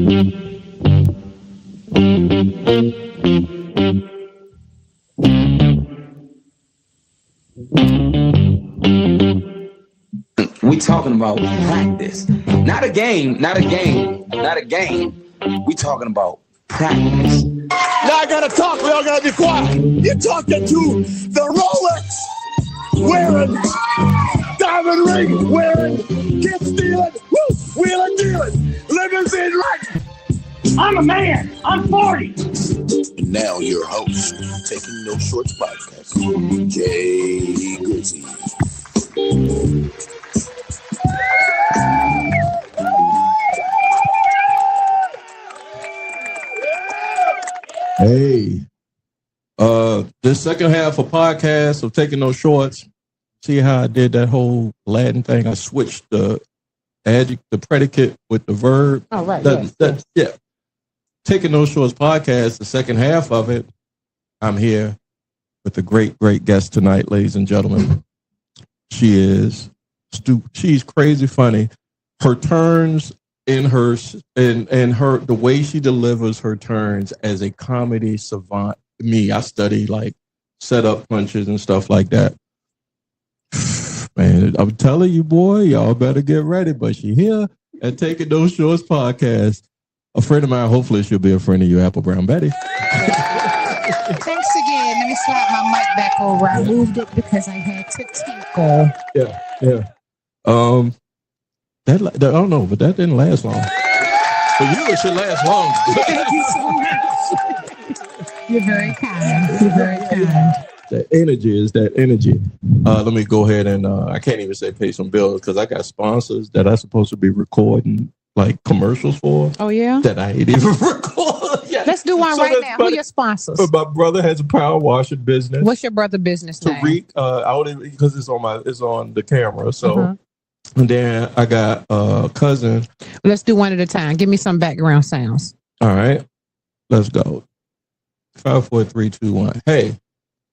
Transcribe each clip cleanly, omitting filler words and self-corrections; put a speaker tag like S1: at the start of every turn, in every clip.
S1: We talking about practice. Not a game. We talking about practice.
S2: Now I gotta talk, we all gotta be quiet. You're talking to the Rolex wearing, diamond ring wearing, kid stealing, wheeling dealing, limousine right. I'm a man. I'm 40.
S3: And now your host, Taking No Shorts podcast, Jay Grizzy.
S4: Hey, this second half of podcast of Taking No Shorts. See how I did that whole Latin thing? I switched the adjective, the predicate with the verb.
S5: Oh, right.
S4: Yeah. Taking No Shorts podcast, the second half of it. I'm here with a great guest tonight, ladies and gentlemen. She's crazy funny. Her turns in her the way she delivers her turns as a comedy savant. I study like setup punches and stuff like that. Man, I'm telling you, boy, y'all better get ready. But she here at Taking No Shorts podcast. A friend of mine, hopefully she'll be a friend of you, Apple Brown Betty.
S5: Thanks again. Let me slap my mic back over. I moved it because I had to tinkle.
S4: Yeah. I don't know, but that didn't last long. For you, it should last long.
S5: Thank you so much. You're very kind.
S4: That energy is that energy. Let me go ahead and I can't even say pay some bills because I got sponsors that I'm supposed to be recording like commercials for.
S5: Oh yeah,
S4: that I ain't even record. Yeah.
S5: Let's do one right now. Who are your sponsors?
S4: My brother has a power washing business.
S5: What's your brother's business name?
S4: Tariq. Because it's on the camera. So, and then I got a cousin.
S5: Let's do one at a time. Give me some background sounds.
S4: All right, let's go. 5, 4, 3, 2, 1. Hey,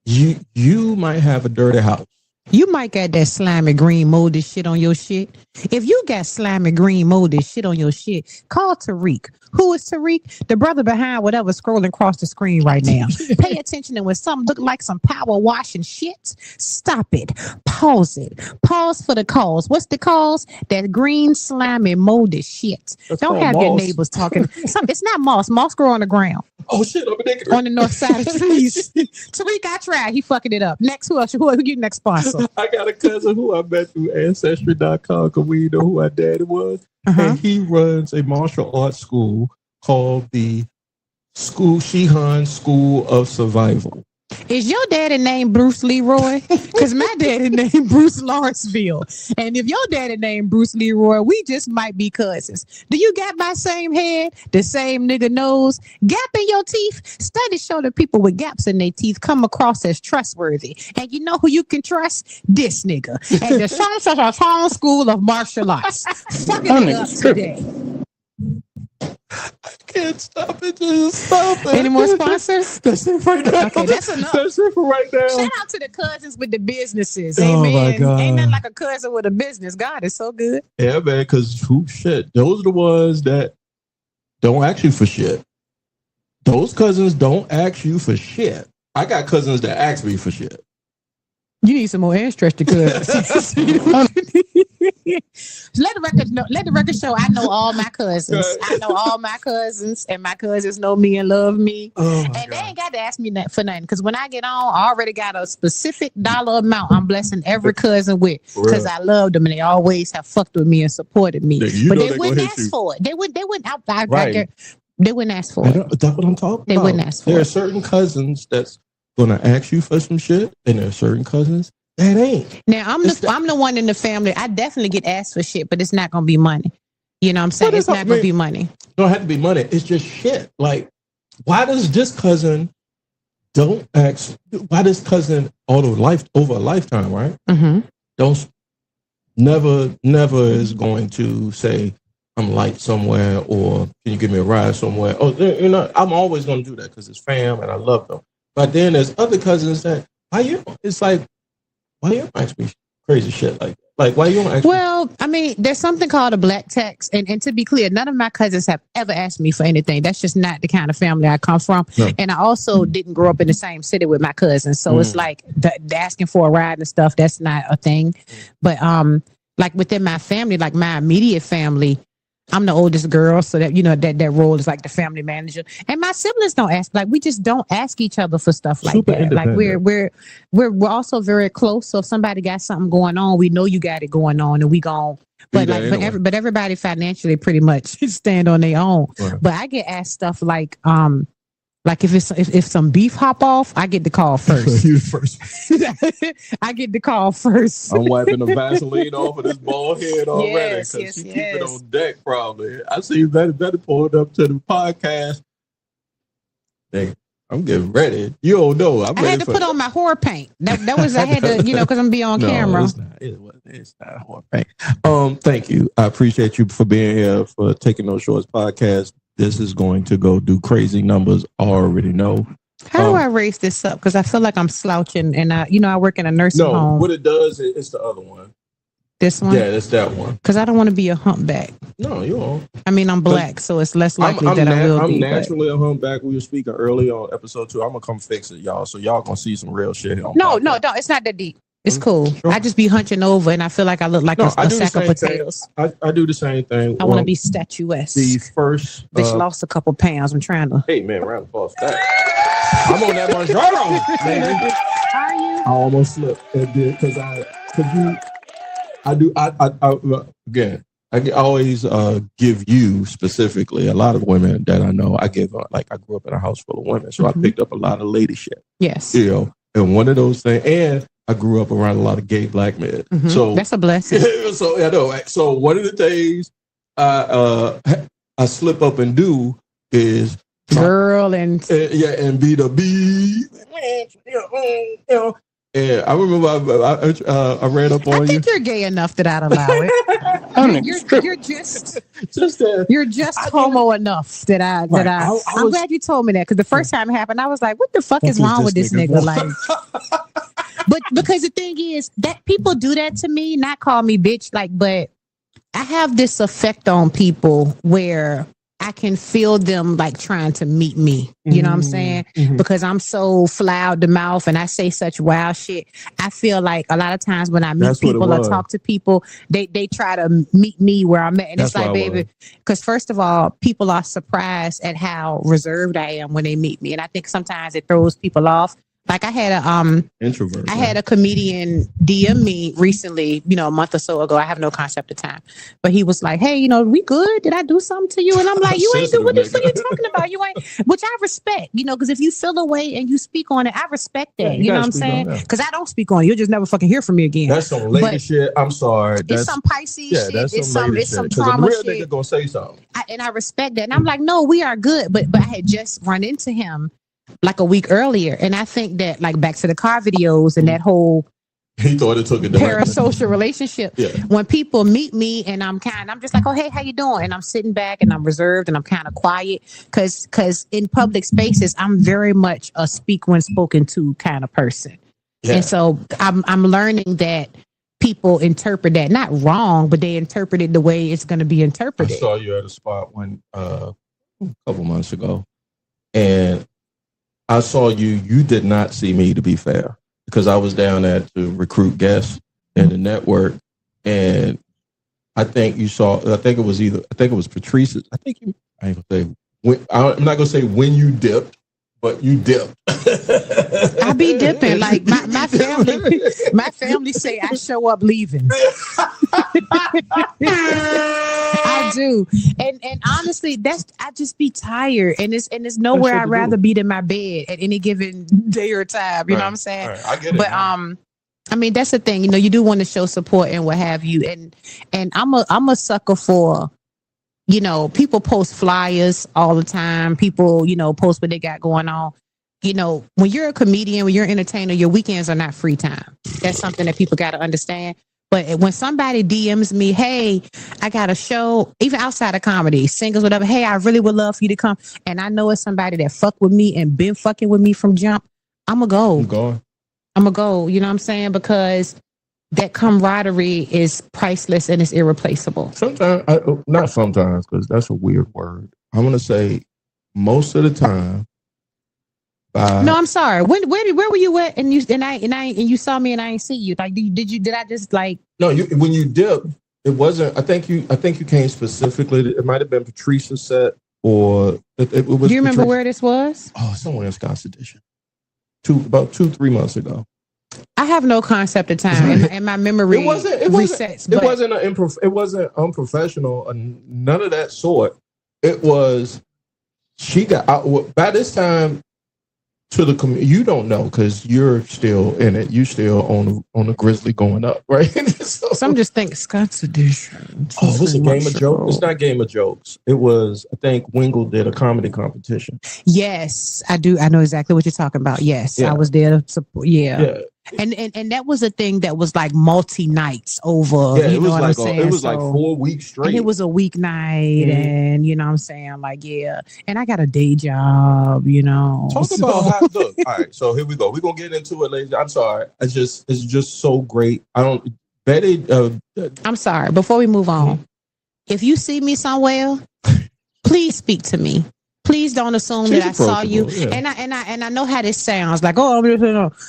S4: you might have a dirty house.
S5: You might got that slimy green molded shit on your shit. If you got slimy green molded shit on your shit, call Tariq. Who is Tariq? The brother behind whatever's scrolling across the screen right now. Pay attention, and when something look like some power washing shit, stop it. Pause it. Pause for the cause. What's the cause? That green slimy molded shit.
S4: That's
S5: Don't have
S4: moss.
S5: your neighbors talking. It's not moss. Moss grow on the ground.
S4: Oh shit, I'm addicted.
S5: On the north side of trees. Tariq, I tried. He fucking it up. Next, who else? Who your next sponsor?
S4: I got a cousin who I met through Ancestry.com because we know who our daddy was. And he runs a martial arts school called the Shihan School of Survival.
S5: Is your daddy named Bruce Leroy? Because my daddy named Bruce Lawrenceville. And if your daddy named Bruce Leroy, we just might be cousins. Do you got my same head, the same nigga nose, gap in your teeth? Studies show that people with gaps in their teeth come across as trustworthy. And you know who you can trust? This nigga. And the Shihan School of Martial Arts. Fucking it up today.
S4: I can't stop it. Just stop it.
S5: Any more sponsors?
S4: That's it right now.
S5: Okay, that's enough.
S4: That's it for right now.
S5: Shout out to the cousins with the businesses.
S4: Oh,
S5: Amen.
S4: my God.
S5: Ain't nothing like a cousin with a business. God is so good.
S4: Yeah, man, because shit, those are the ones that don't ask you for shit. Those cousins don't ask you for shit. I got cousins that ask me for shit.
S5: You need some more air stretch to cousins. Let the record show I know all my cousins. I know all my cousins, and my cousins know me and love me. And they ain't got to ask me for nothing, because when I get on, I already got a specific dollar amount I'm blessing every cousin with, because I love them and they always have fucked with me and supported me. But they wouldn't ask for it. They wouldn't ask for it.
S4: That's what I'm talking about.
S5: They wouldn't ask for it.
S4: There are certain cousins that's gonna ask you for some shit, and there are certain cousins that ain't.
S5: Now I'm the one in the family. I definitely get asked for shit, but it's not gonna be money. You know what I'm saying? It's not gonna be money.
S4: It don't have to be money. It's just shit. Like, why does this cousin don't ask? Why does cousin over a lifetime, right? Don't never is going to say, I'm light somewhere, or can you give me a ride somewhere? Oh, you know, I'm always gonna do that because it's fam and I love them. But then there's other cousins that, why you ask me crazy shit like that? Like, why you don't ask?
S5: Well, I mean, there's something called a black text. And to be clear, none of my cousins have ever asked me for anything. That's just not the kind of family I come from.
S4: No.
S5: And I also didn't grow up in the same city with my cousins. So it's like the asking for a ride and stuff, that's not a thing. But like within my family, like my immediate family, I'm the oldest girl, so that that role is like the family manager. And my siblings don't ask, like we just don't ask each other for stuff like
S4: Super
S5: that. Like
S4: independent.
S5: we're also very close. So if somebody got something going on, we know you got it going on, and we gon'
S4: Be
S5: but
S4: there
S5: like
S4: anyway.
S5: but everybody financially pretty much stand on their own.
S4: Right.
S5: But I get asked stuff like if some beef hop off, I get the call first.
S4: You first.
S5: I get the call first.
S4: I'm wiping the Vaseline off of this bald head already
S5: Yes,
S4: because
S5: yes,
S4: she keep
S5: yes.
S4: it on deck probably. I see Betty pulled up to the podcast. Dang, I'm getting ready. You don't know. I'm
S5: I
S4: ready
S5: had to
S4: for
S5: put on my horror paint. That was I had to, because I'm be on camera.
S4: It's not. It's not horror paint. Thank you. I appreciate you for being here for Taking No Shorts podcast. This is going to go do crazy numbers. I already know.
S5: How do I raise this up? Because I feel like I'm slouching, and I work in a nursing
S4: No,
S5: home.
S4: what it does is it's the other one.
S5: This one,
S4: Yeah, it's that one.
S5: because I don't want to be a humpback.
S4: No, you won't.
S5: I mean, I'm black, so it's less likely that I will
S4: I'm
S5: be. but-
S4: naturally a humpback. We were speaking earlier on episode 2. I'm gonna come fix it, y'all. So y'all gonna see some real shit here. On
S5: No,
S4: podcast.
S5: no, no. It's not that deep. It's cool.
S4: Sure.
S5: I just be hunching over, and I feel like I look like
S4: No, I
S5: a
S4: do the
S5: sack of
S4: same thing.
S5: potatoes.
S4: I do the same thing.
S5: I want to be statuesque.
S4: the first.
S5: Bitch lost a couple pounds. I'm trying to.
S4: Hey man, round of applause for that. I'm on that Monjaro, baby.
S5: Are you?
S4: I almost slipped and did because again. I always give you specifically a lot of women that I know. I give like I grew up in a house full of women, so I picked up a lot of lady shit.
S5: Yes.
S4: And one of those things, and I grew up around a lot of gay black men.
S5: Mhm.
S4: So
S5: That's a blessing.
S4: so I know. So one of the things I slip up and do is
S5: Girl and
S4: and be the bee. And I remember I ran up
S5: I
S4: on you.
S5: think you're gay enough that I'd allow it. You're just
S4: Just
S5: you're just homo enough that I'm
S4: was-
S5: glad you told me that, because the first time it happened, I was like, what the fuck is
S4: What is
S5: wrong with
S4: this
S5: this
S4: nigga
S5: nigga? Like, but because the thing is that people do that to me, not call me bitch, like, but I have this effect on people where I can feel them like trying to meet me. You know what I'm saying? Because I'm so fly out the mouth and I say such wild shit. I feel like a lot of times when I meet
S4: That's what it
S5: people or
S4: was.
S5: talk to people, they try to meet me where I'm at. And
S4: That's
S5: it's like,
S4: what it
S5: baby, because first of all, people are surprised at how reserved I am when they meet me. And I think sometimes it throws people off. Like I had
S4: Introvert.
S5: I had a comedian DM me recently, a month or so ago. I have no concept of time, but he was like, "Hey, we good? Did I do something to you?" And I'm like, "You ain't do what the fuck you talking about? You ain't," which I respect, because if you feel a way and you speak on it, I respect that.
S4: Yeah, you
S5: you know
S4: gotta
S5: what I'm
S4: speak on
S5: saying?
S4: that.
S5: Because I don't speak on it. You'll just never fucking hear from me again.
S4: That's some lady
S5: But
S4: shit. I'm sorry.
S5: It's some Pisces shit.
S4: That's
S5: It's
S4: some lady
S5: it's some
S4: shit. 'Cause
S5: trauma
S4: a real
S5: shit.
S4: nigga gonna say something.
S5: And I respect that. And I'm like, no, we are good. But I had just run into him like a week earlier. And I think that, like, back to the car videos and that whole
S4: He thought it took a direction.
S5: parasocial relationship.
S4: Yeah.
S5: When people meet me and I'm just like, oh, hey, how you doing? And I'm sitting back and I'm reserved and I'm kind of quiet because in public spaces, I'm very much a speak when spoken to kind of person.
S4: Yeah.
S5: And so I'm learning that people interpret that not wrong, but they interpret it the way it's going to be
S4: I
S5: interpreted.
S4: saw you at a spot a couple months ago, and I saw you. You did not see me, to be fair, because I was down there to recruit guests in the network, and I think you saw. I think it was Patrice's. I ain't gonna say. I'm not gonna say when you dipped, but you dipped.
S5: I be dipping. Like my family say I show up leaving. I do. And honestly, I just be tired. And it's nowhere
S4: shit
S5: I'd
S4: to
S5: rather
S4: do.
S5: be than my bed at any given day or time. You know what I'm saying?
S4: Right, I get it.
S5: But I mean, that's the thing, you do want to show support and what have you. And I'm a sucker for, people post flyers all the time. People, post what they got going on. When you're a comedian, when you're an entertainer, your weekends are not free time. That's something that people got to understand. But when somebody DMs me, hey, I got a show, even outside of comedy, singles, whatever, hey, I really would love for you to come. And I know it's somebody that fuck with me and been fucking with me from jump. I'm going to go.
S4: I'm going.
S5: I'm going to go. You know what I'm saying? Because that camaraderie is priceless and it's irreplaceable.
S4: Sometimes, not sometimes, because that's a weird word. I'm gonna say most of the time.
S5: No, I'm sorry. Where were you at? And you saw me and I ain't see you. Like, did I just like?
S4: No, when you dipped, it wasn't. I think you came specifically. It might have been Patrice's set, or it was.
S5: Do you remember where this was?
S4: Oh, somewhere in Scott's edition. About 2-3 months ago.
S5: I have no concept of time, and my memory resets.
S4: It wasn't unprofessional, none of that sort. It was. She got out by this time. To the you don't know because you're still in it. You still on the Grizzly going up, right?
S5: So I'm just thinking Scott's edition.
S4: Oh, it was a game of jokes. It's not Game of Jokes. It was. I think Wingle did a comedy competition.
S5: Yes, I do. I know exactly what you're talking about. Yes, yeah. I was there to support. Yeah. And that was a thing that was like multi nights over.
S4: Yeah,
S5: you know what I'm saying?
S4: It was like 4 weeks straight.
S5: And it was a weeknight, and you know what I'm saying? Like, yeah. And I got a day job, you know.
S4: Talk about how look. All right, so here we go. We're gonna get into it later. I'm sorry. It's just so great. Betty.
S5: I'm sorry. Before we move on, if you see me somewhere, please speak to me. Please don't assume that I saw you. Yeah. And I know how this sounds like, oh,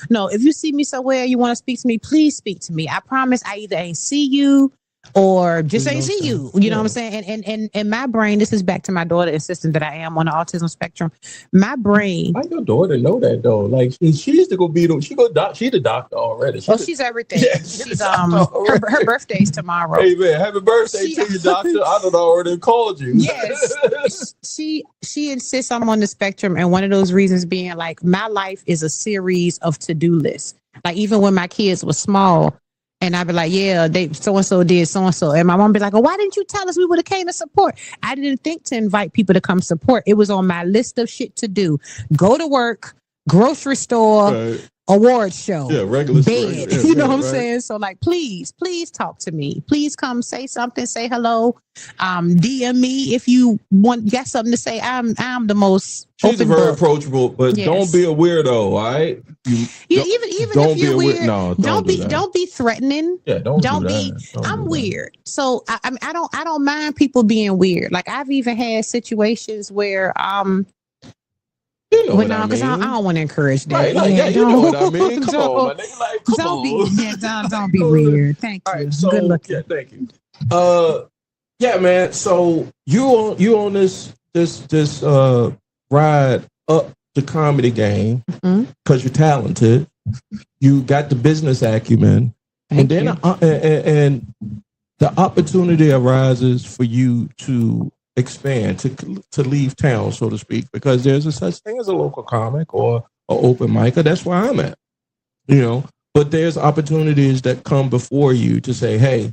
S5: no. If you see me somewhere, you want to speak to me, please speak to me. I promise I either ain't see you or just ain't see you. You know what I'm saying? And my brain, this is back to my daughter insisting that I am on the autism spectrum. My brain.
S4: Why your daughter know that though? Like she used to go be she's the doctor already.
S5: She's everything. Yeah, she's her birthday's tomorrow.
S4: Hey man, happy birthday to you, doctor. I don't already called you.
S5: Yes. She insists I'm on the spectrum, and one of those reasons being like my life is a series of to-do lists. Like even when my kids were small. And I'd be like, yeah, they so-and-so did so-and-so. And my mom be like, oh, why didn't you tell us we would have came to support? I didn't think to invite people to come support. It was on my list of shit to do. Go to work, grocery store, right. Award show,
S4: regular
S5: bed.
S4: Yeah,
S5: you know what I'm saying? So like, please talk to me. Please come say something, say hello. DM me if you got something to say. I'm the most
S4: She's very approachable, but don't be a weirdo, all right?
S5: Even if you're weird, don't be threatening.
S4: Yeah, don't be.
S5: I'm weird, so I don't mind people being weird. Like I've even had situations where
S4: you know what I mean?
S5: Because I don't want to encourage that.
S4: Right, like, you know what I mean? Come on, my nigga. Like,
S5: Don't be weird. Thank you.
S4: Right, so,
S5: good looking.
S4: Yeah, thank you. Yeah, man. So you on this ride up the comedy game because you're talented. You got the business acumen, and the opportunity arises for you to expand, to leave town, so to speak, because there's a such thing as a local comic or an open micer. That's where I'm at, you know. But there's opportunities that come before you to say, hey,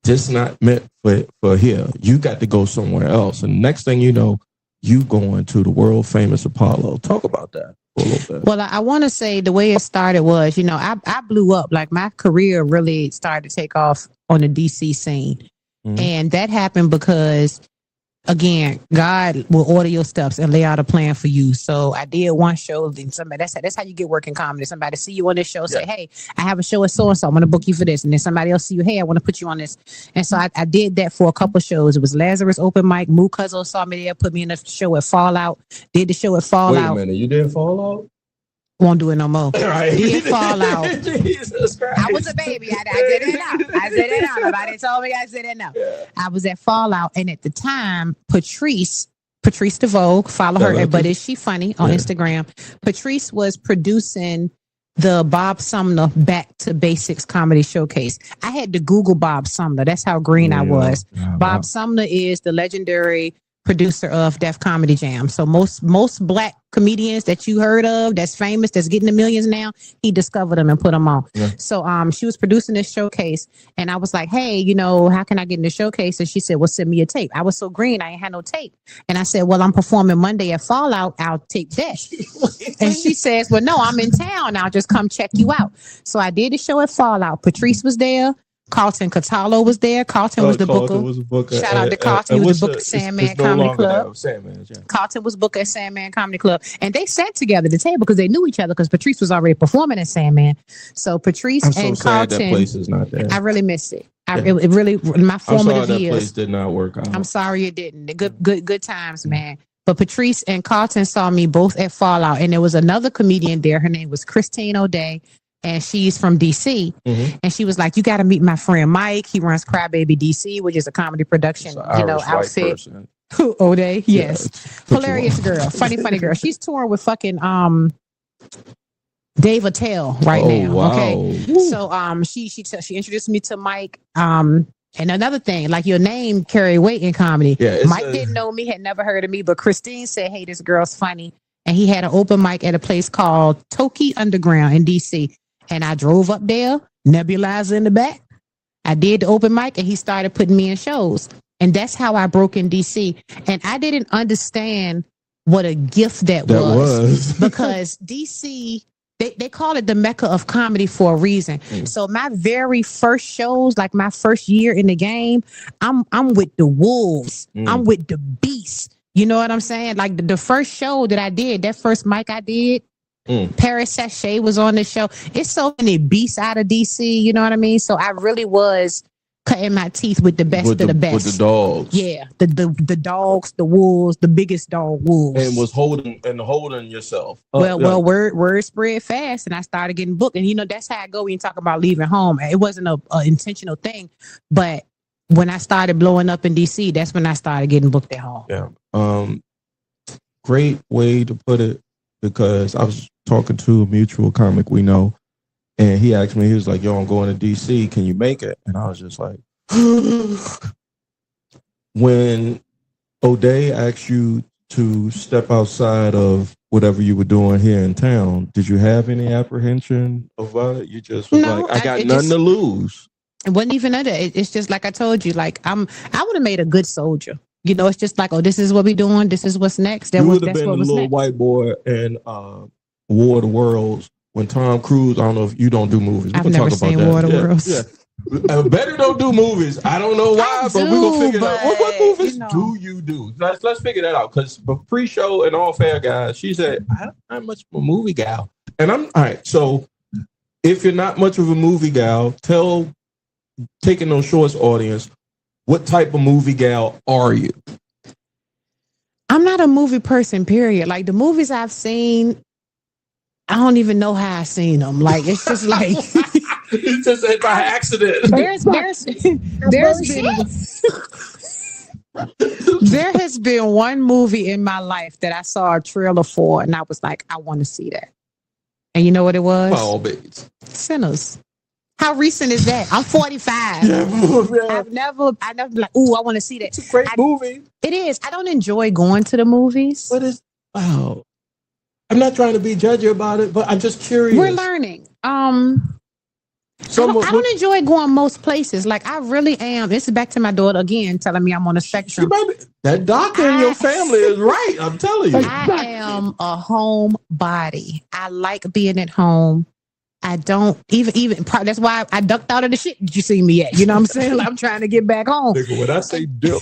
S4: this not meant for here. You got to go somewhere else. And next thing you know, you going to the world famous Apollo. Talk about that for a little bit.
S5: Well, I want to say the way it started was, you know, I blew up. Like my career really started to take off on the DC scene. And that happened because, again, God will order your steps and lay out a plan for you. So I did one show. Then somebody that's how you get work in comedy. Somebody see you on this show, say, hey, I have a show at so and so. I'm going to book you for this. And then somebody else see you, hey, I want to put you on this. And so I did that for a couple of shows. It was Lazarus open mic. Moo Cuzzo saw me there, put me in a show at Fallout. Did the show at Fallout.
S4: Wait a minute, you did Fallout?
S5: Won't do it no more.
S4: Right.
S5: Did Fallout.
S4: Jesus Christ.
S5: I was a baby. I said it out. Nobody told me I said it now. Yeah. I was at Fallout, and at the time, Patrice DeVoe, follow her, but is she funny on Instagram? Patrice was producing the Bob Sumner Back to Basics Comedy Showcase. I had to Google Bob Sumner. That's how green I was. Bob Sumner is the legendary producer of Def Comedy Jam. So most black comedians that you heard of, that's famous, that's getting the millions now, he discovered them and put them on. Yeah. So she was producing this showcase, and I was like, hey, you know, how can I get in the showcase? And she said, well, send me a tape. I was so green, I ain't had no tape. And I said, well, I'm performing Monday at Fallout. I'll tape that. And she says, well, no, I'm in town. I'll just come check you out. So I did the show at Fallout. Patrice was there. Carlton Catalo was there. Carlton was the
S4: Carlton
S5: booker.
S4: was a booker.
S5: Shout out to Carlton. He was the booker at Sandman
S4: it's no
S5: Comedy
S4: longer
S5: Club.
S4: now. Sandman, yeah.
S5: Carlton was booker at Sandman Comedy Club. And they sat together at the table because they knew each other because Patrice was already performing at Sandman. So Patrice
S4: I'm so
S5: and
S4: sad
S5: Carlton.
S4: that place is not there.
S5: I really missed it.
S4: Yeah.
S5: It really, my
S4: I'm sorry
S5: formative
S4: that
S5: years.
S4: place did not work out.
S5: I'm sorry it didn't. Good times, man. But Patrice and Carlton saw me both at Fallout, and there was another comedian there. Her name was Christine O'Day, and she's from DC.
S4: Mhm.
S5: And she was like, "You got to meet my friend Mike. He runs Crybaby DC, which is a comedy production,
S4: It's an Irish white
S5: outfit."
S4: person.
S5: O'Day, yes,
S4: Yeah,
S5: hilarious girl, funny girl. She's touring with fucking Dave Attell right now.
S4: Wow.
S5: Okay, so she introduced me to Mike. And another thing, like your name carry weight in comedy.
S4: Yeah,
S5: Mike didn't know me, had never heard of me, but Christine said, "Hey, this girl's funny." And he had an open mic at a place called Toki Underground in DC. And I drove up there, nebulizer in the back. I did the open mic, and he started putting me in shows. And that's how I broke in DC. And I didn't understand what a gift that was. Because DC, they call it the Mecca of comedy for a reason. So my very first shows, like my first year in the game, I'm with the wolves. I'm with the beasts. You know what I'm saying? Like the first show that I did, that first mic I did, Paris Sachet was on the show. It's so many beasts out of DC. You know what I mean? So I really was cutting my teeth with the best of the best.
S4: With the dogs.
S5: Yeah, the dogs, the wolves, the biggest dog wolves.
S4: And was holding yourself.
S5: Well, word spread fast, and I started getting booked. And that's how I go when you talk about leaving home. It wasn't a intentional thing, but when I started blowing up in DC, that's when I started getting booked at home.
S4: Yeah. Great way to put it, because I was talking to a mutual comic we know, and he asked me, he was like, "Yo, I'm going to DC. Can you make it?" And I was just like, when O'Day asked you to step outside of whatever you were doing here in town, did you have any apprehension about it? You just was
S5: No,
S4: like, I got nothing to lose.
S5: It wasn't even under. It's just like I told you. Like I would have made a good soldier. It's just like, oh, this is what we doing. This is what's next.
S4: You would have been the little white boy in War of the Worlds when Tom Cruise. I don't know if you don't do movies.
S5: I've never seen War of the Worlds.
S4: Yeah. Better don't do movies. I don't know why, but we're gonna figure it out. What movies do you do? Let's figure that out. Because for pre-show and all fair guys, she said, I'm much of a movie gal. And I'm all right. So if you're not much of a movie gal, tell Taking Those Shorts audience, what type of movie gal are you?
S5: I'm not a movie person, period. Like the movies I've seen, I don't even know how I seen them. Like it's just like
S4: it's just by accident.
S5: There has been one movie in my life that I saw a trailer for, and I was like, I want to see that. And you know what it was?
S4: All Bates.
S5: Sinners. How recent is that? I'm 45.
S4: Yeah.
S5: I've never been like, ooh, I want to see that.
S4: It's a great movie.
S5: It is. I don't enjoy going to the movies.
S4: Wow. I'm not trying to be judgy about it, but I'm just curious.
S5: We're learning. I don't enjoy going most places. Like I really am. This is back to my daughter again, telling me I'm on a spectrum.
S4: That doctor in your family is right. I'm telling you.
S5: I am a homebody. I like being at home. I don't even. That's why I ducked out of the shit that you see me at. You know what I'm saying? Like, I'm trying to get back home.
S4: When I say dip,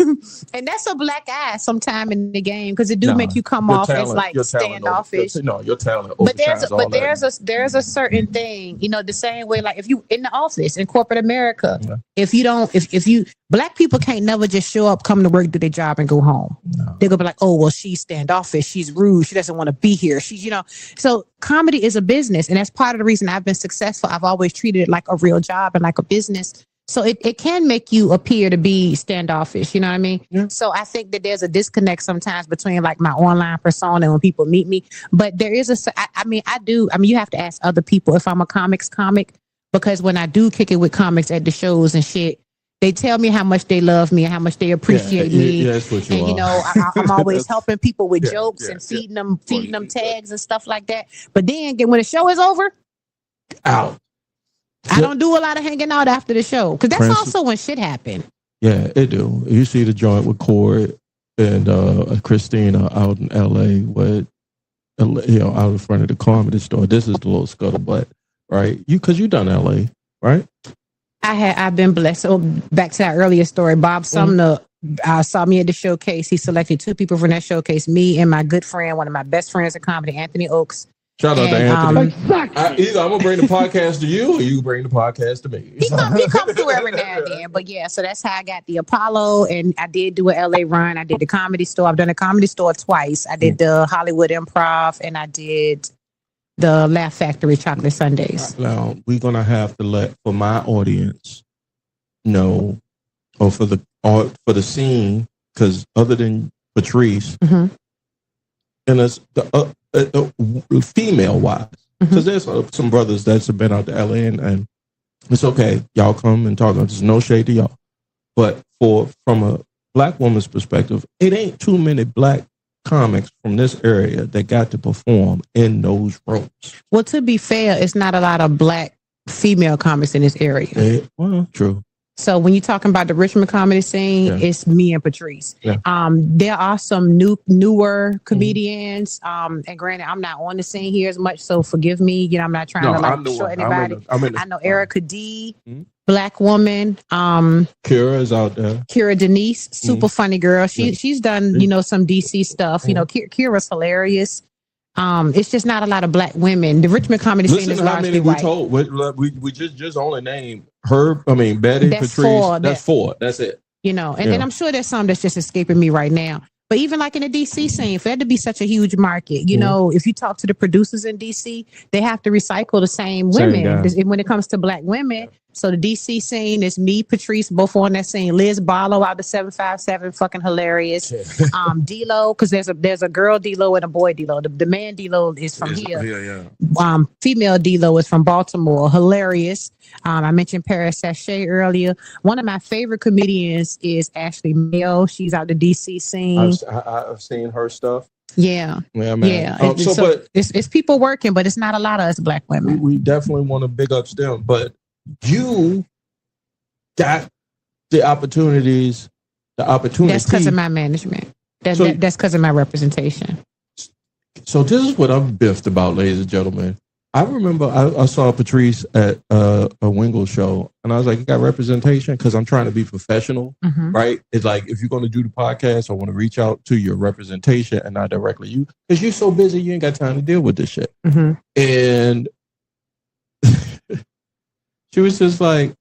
S5: and that's a black eye sometime in the game because it do make you come off as like standoffish.
S4: Your talent.
S5: But there's a certain thing, the same way like if you in the office in corporate America, if you black people can't never just show up, come to work, do their job, and go home. No. They're gonna be like, oh well, she's standoffish, she's rude, she doesn't want to be here. She's so comedy is a business, and that's part of the reason I've been successful. I've always treated it like a real job and like a business. So it can make you appear to be standoffish, you know what I mean? Yeah. So I think that there's a disconnect sometimes between like my online persona and when people meet me. But there is you have to ask other people if I'm a comic, because when I do kick it with comics at the shows and shit, they tell me how much they love me and how much they appreciate me.
S4: Yeah, that's what you
S5: are. I'm always helping people with jokes and feeding them tags and stuff like that. But then when the show is over,
S4: out.
S5: I don't do a lot of hanging out after the show because that's also when shit happened.
S4: Yeah, it do. You see the joint with Corey and Christina out in LA with out in front of the comedy store. This is the little scuttlebutt, right? Because you done LA, right?
S5: I've been blessed. So back to that earlier story, Bob Sumner saw me at the showcase. He selected 2 people from that showcase, me and my good friend, one of my best friends in comedy, Anthony Oakes.
S4: Shout out to Anthony. Either I'm gonna bring the podcast to you, or you bring the podcast to me.
S5: He come through every now and then, but yeah. So that's how I got the Apollo, and I did do a LA run. I did the Comedy Store. I've done a Comedy Store twice. I did the Hollywood Improv, and I did the Laugh Factory Chocolate Sundays.
S4: Now we're gonna have to let for my audience know, or for the scene, because other than Patrice, and it's female wise, because there's some brothers that's been out to LA, and it's okay, y'all come and talk. There's no shade to y'all, but from a black woman's perspective, it ain't too many black comics from this area that got to perform in those rooms.
S5: Well, to be fair, it's not a lot of black female comics in this area.
S4: Well, true.
S5: So when you're talking about the Richmond comedy scene, it's me and Patrice. Yeah. There are some newer comedians. And granted, I'm not on the scene here as much, so forgive me. You know, I'm not trying to show anybody. I know Erica D, black woman.
S4: Kira is out there.
S5: Kira Denise, super funny girl. She's done, some DC stuff. You know, Kira's hilarious. It's just not a lot of black women. The Richmond comedy scene is largely white.
S4: We just only named her. I mean, Betty,
S5: that's
S4: Patrice. That's 4. That's it.
S5: And I'm sure there's some that's just escaping me right now. But even like in the DC scene, for that to be such a huge market, if you talk to the producers in DC, they have to recycle the same women when it comes to black women. So the DC scene is me, Patrice, both on that scene. Liz Barlow out the 757, fucking hilarious. D-Lo, because there's a girl D-Lo and a boy D-Lo. The man D-Lo is from here. Female D-Lo is from Baltimore. Hilarious. I mentioned Paris Sachet earlier. One of my favorite comedians is Ashley Mayo. She's out the DC scene.
S4: I've seen her stuff.
S5: Yeah.
S4: Man.
S5: But it's people working, but it's not a lot of us black women.
S4: We definitely want to big up them, but you got the opportunities.
S5: That's because of my management. That's because of my representation.
S4: So this is what I'm biffed about, ladies and gentlemen. I remember I saw Patrice at a Wingle show, and I was like, "You got representation?" Because I'm trying to be professional, right? It's like, if you're going to do the podcast, I want to reach out to your representation and not directly you, because you're so busy, you ain't got time to deal with this shit. And she was just like,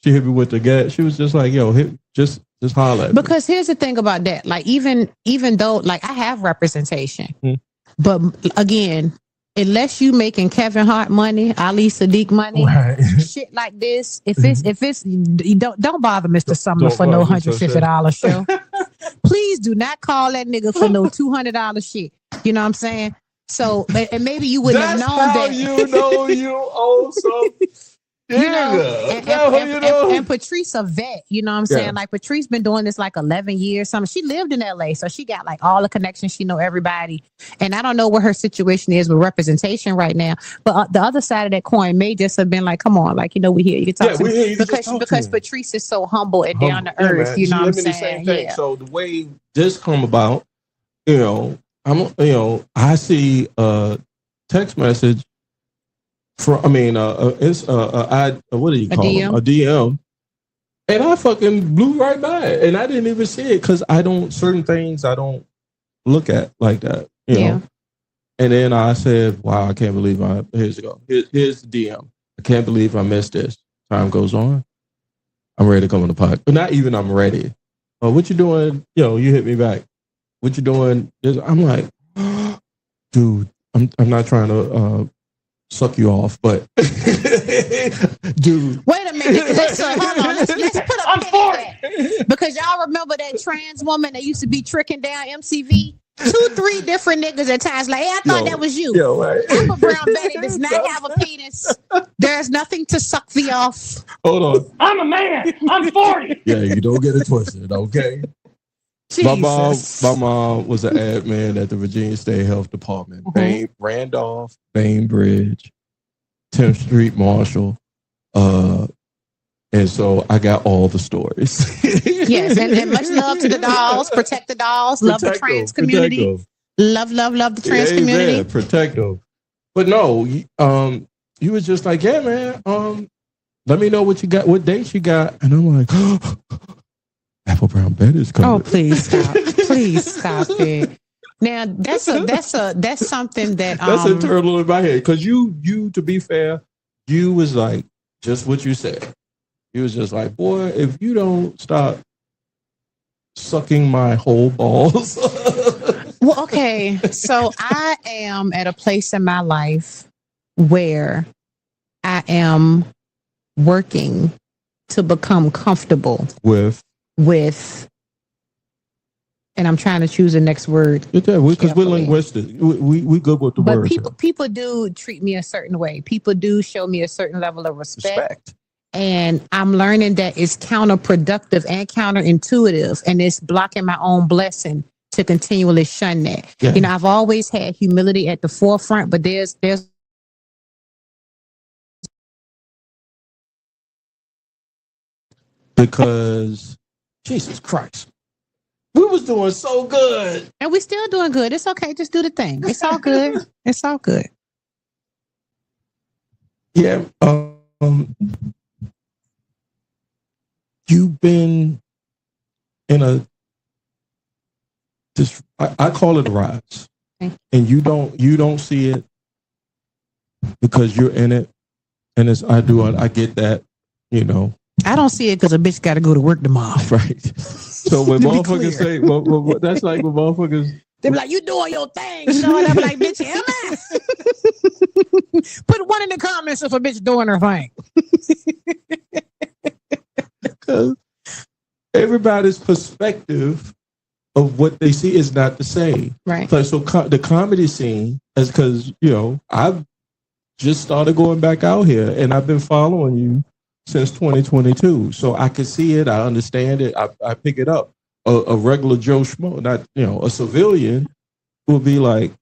S4: she hit me with the gut. She was just like, "Yo, just holler at me."
S5: Because here's the thing about that. Like, even though, like, I have representation, but again, unless you making Kevin Hart money, Ali Sadiq money, shit like this, if it's don't bother Mr. Summer for no $150 show. Please do not call that nigga for no $200 shit. You know what I'm saying? So, and maybe you wouldn't have known that.
S4: You know you owe some.
S5: And Patrice a vet, you know what I'm saying? Like, Patrice been doing this like 11 years. Something. She lived in LA, so she got like all the connections. She know everybody. And I don't know what her situation is with representation right now. But the other side of that coin may just have been like, come on, like, we here. You can talk to me. Because Patrice is so humble and down to earth. You know what I'm saying? Yeah.
S4: So the way this come about, I see a text message what do you call them? A DM, and I fucking blew right by it, and I didn't even see it because certain things I don't look at like that, you know. And then I said, "Wow, I can't believe here's the DM. I can't believe I missed this." Time goes on. I'm ready to come on the pod, but not even I'm ready. What you doing? You hit me back. What you doing? I'm like, dude, I'm not trying to suck you off, but dude.
S5: Wait a minute. Hold on. Let's put a pin in that. Because y'all remember that trans woman that used to be tricking down MCV? 2-3 different niggas at times. Like, hey, I thought that was you.
S4: Right.
S5: Apple Brown Betty does not have a penis. There's nothing to suck thee off.
S4: Hold on.
S6: I'm a man. I'm 40.
S4: Yeah, you don't get it twisted, okay? My mom was an admin at the Virginia State Health Department. Randolph, Bainbridge, 10th Street Marshall. And so I got all the stories.
S5: Yes, and much love to the dolls. Protect the dolls. Love the trans community. Love the trans community.
S4: Yeah, protect them. But no, you was just like, yeah, man. Let me know what you got, what dates you got. And I'm like, Apple Brown Bed is coming.
S5: Oh, please stop. Please stop it. Now that's something that
S4: That's internal in my head. Because you, to be fair, you was like just what you said. You was just like, boy, if you don't stop sucking my whole balls.
S5: Well, okay. So I am at a place in my life where I am working to become comfortable
S4: with,
S5: and I'm trying to choose the next word.
S4: because we're linguistic. We good with the
S5: but
S4: words.
S5: people do treat me a certain way. People do show me a certain level of respect. And I'm learning that it's counterproductive and counterintuitive, and it's blocking my own blessing to continually shun that.
S4: Yeah.
S5: You know, I've always had humility at the forefront, but there's
S4: because Jesus Christ, we was doing so good,
S5: and we're still doing good. It's okay, just do the thing. It's all good. It's all good.
S4: Yeah. You've been in I call it a rise, and you don't see it because you're in it, and I get that, you know.
S5: I don't see it because a bitch got to go to work tomorrow.
S4: Right. So when motherfuckers say, well, that's like when motherfuckers.
S5: They be like, you doing your thing, you know? And I'm like, bitch, am I? Put one in the comments if a bitch doing her thing.
S4: Because everybody's perspective of what they see is not the same.
S5: Right.
S4: So the comedy scene is because, you know, I've just started going back out here and I've been following you since 2022. So I can see it. I understand it. I pick it up. A regular Joe Schmo, not, you know, a civilian will be like,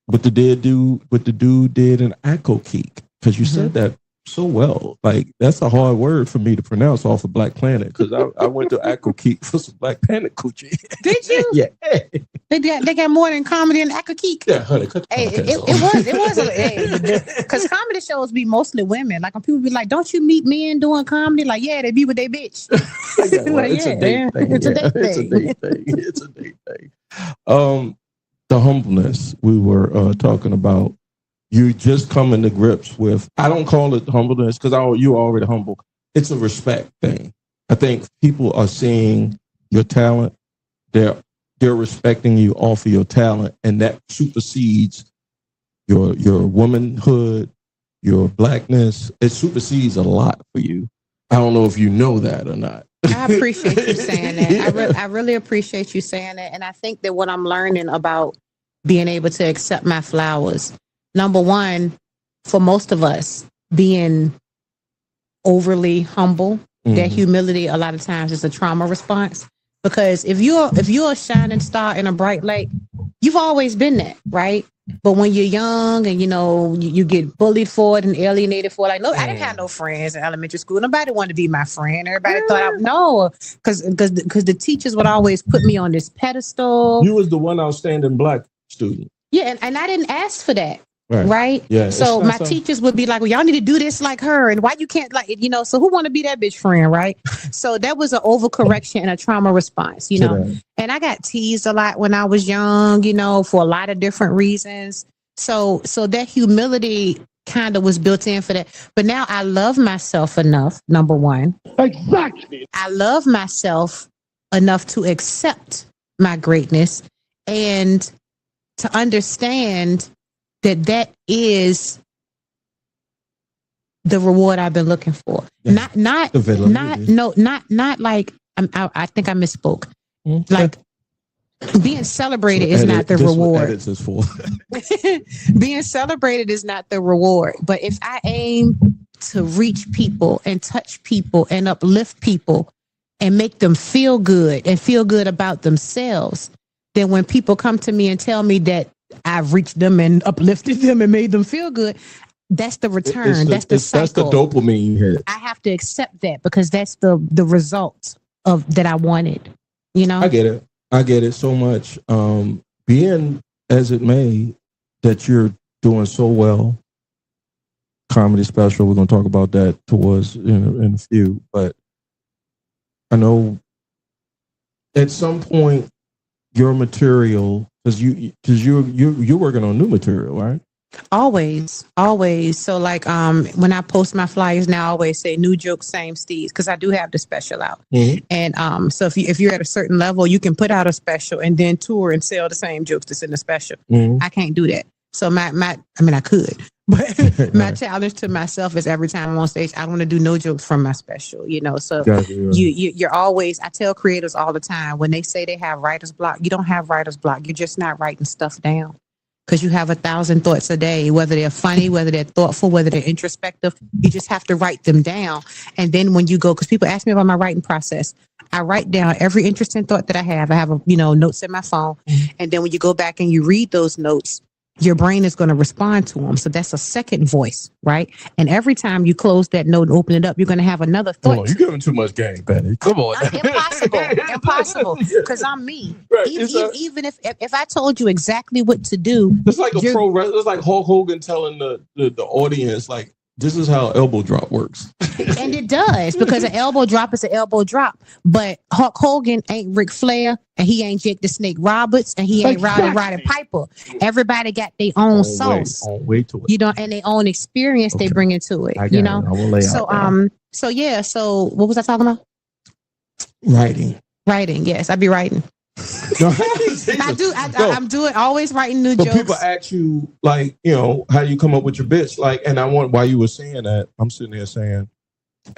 S4: what the dude did in Akokeek. Because you said that so well. Like, that's a hard word for me to pronounce off of Black Planet, because I went to Akokeek for some Black Planet coochie.
S5: Did you?
S4: Yeah.
S5: They got more than comedy and Akokeek.
S4: Yeah, honey, cut the
S5: Hey, it was because comedy shows be mostly women. Like when people be like, "Don't you meet men doing comedy?" Like, yeah, they be with their bitch.
S4: Yeah, well, it's a date thing.
S5: It's a date thing.
S4: It's a date thing. The humbleness we were talking about. You just coming to grips with. I don't call it humbleness because you're already humble. It's a respect thing. I think people are seeing your talent. They're respecting you off of your talent, and that supersedes your womanhood, your blackness. It supersedes a lot for you. I don't know if you know that or not.
S5: I appreciate you saying that. I really appreciate you saying that, and I think that what I'm learning about being able to accept my flowers. Number one, for most of us, being overly humble, that humility a lot of times is a trauma response. Because if you're a shining star in a bright light, you've always been that, right? But when you're young and you get bullied for it and alienated for it, like, no, I didn't have no friends in elementary school. Nobody wanted to be my friend. Everybody thought because the teachers would always put me on this pedestal.
S4: You was the one outstanding Black student.
S5: Yeah, and I didn't ask for that. Right?
S4: Yeah.
S5: So my teachers would be like, well, y'all need to do this like her. And why you can't so who want to be that bitch friend, right? So that was an overcorrection and a trauma response, And I got teased a lot when I was young, for a lot of different reasons. So that humility kind of was built in for that. But now I love myself enough, number one.
S2: Exactly.
S5: I love myself enough to accept my greatness and to understand that is the reward I've been looking for.
S4: Yeah.
S5: Not like I think I misspoke. Like being celebrated is not the reward. Being celebrated is not the reward. But if I aim to reach people and touch people and uplift people and make them feel good and feel good about themselves, then when people come to me and tell me that I've reached them and uplifted them and made them feel good, that's the return. That's the cycle.
S4: That's the dopamine hit.
S5: I have to accept that because that's the result of that I wanted.
S4: I get it so much. Being as it may that you're doing so well, comedy special. We're going to talk about that towards in a few. But I know at some point your material, because you're working on new material, right?
S5: Always. So like when I post my flyers now, I always say new jokes, same steez, because I do have the special out.
S4: Mm-hmm.
S5: And so if you're at a certain level, you can put out a special and then tour and sell the same jokes that's in the special.
S4: Mm-hmm.
S5: I can't do that. So I could, but my
S4: Right.
S5: challenge to myself is every time I'm on stage, I want to do no jokes from my special, So
S4: Gotcha.
S5: you're always, I tell creators all the time, when they say they have writer's block, you don't have writer's block. You're just not writing stuff down. Because you have 1,000 thoughts a day, whether they're funny, whether they're thoughtful, whether they're introspective, you just have to write them down. And then when you go, because people ask me about my writing process, I write down every interesting thought that I have. I have notes in my phone. And then when you go back and you read those notes, your brain is going to respond to them. So that's a second voice, right? And every time you close that note and open it up, you're going to have another
S4: Come on,
S5: thought.
S4: you're giving too much game, Betty. Come on.
S5: Impossible, because I'm me.
S4: Right.
S5: Even if I told you exactly what to do,
S4: It's like a pro wrestler. It's like Hulk Hogan telling the audience, like, this is how elbow drop works.
S5: and it does, because an elbow drop is an elbow drop. But Hulk Hogan ain't Ric Flair, and he ain't Jake the Snake Roberts, and he ain't Roddy Piper. Everybody got their own sauce,
S4: Way to it.
S5: and their own experience they bring into it.
S4: I got it. I will lay
S5: So
S4: out there.
S5: So what was I talking about?
S4: Writing.
S5: Yes, I be writing. I do. I'm doing always writing new
S4: But
S5: jokes.
S4: people ask you, like, how you come up with your bits, like, and while you were saying that, I'm sitting there saying,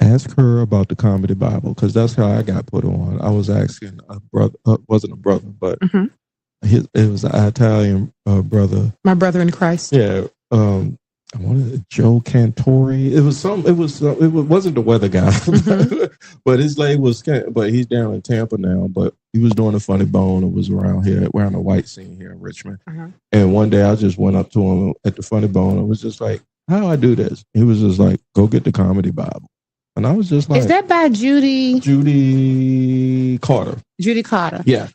S4: ask her about the Comedy Bible, because that's how I got put on. I was asking a brother, wasn't a brother, but it was an Italian brother.
S5: My brother in Christ.
S4: Yeah, I wanted Joe Cantori. It wasn't the weather guy, but his name was. But he's down in Tampa now. But he was doing a Funny Bone. It was around here, around the white scene here in Richmond. And one day I just went up to him at the Funny Bone. I was just like, "How do I do this?" He was just like, "Go get the Comedy Bible." And I was just like,
S5: "Is that by Judy
S4: Carter?"
S5: Judy Carter.
S4: Yeah.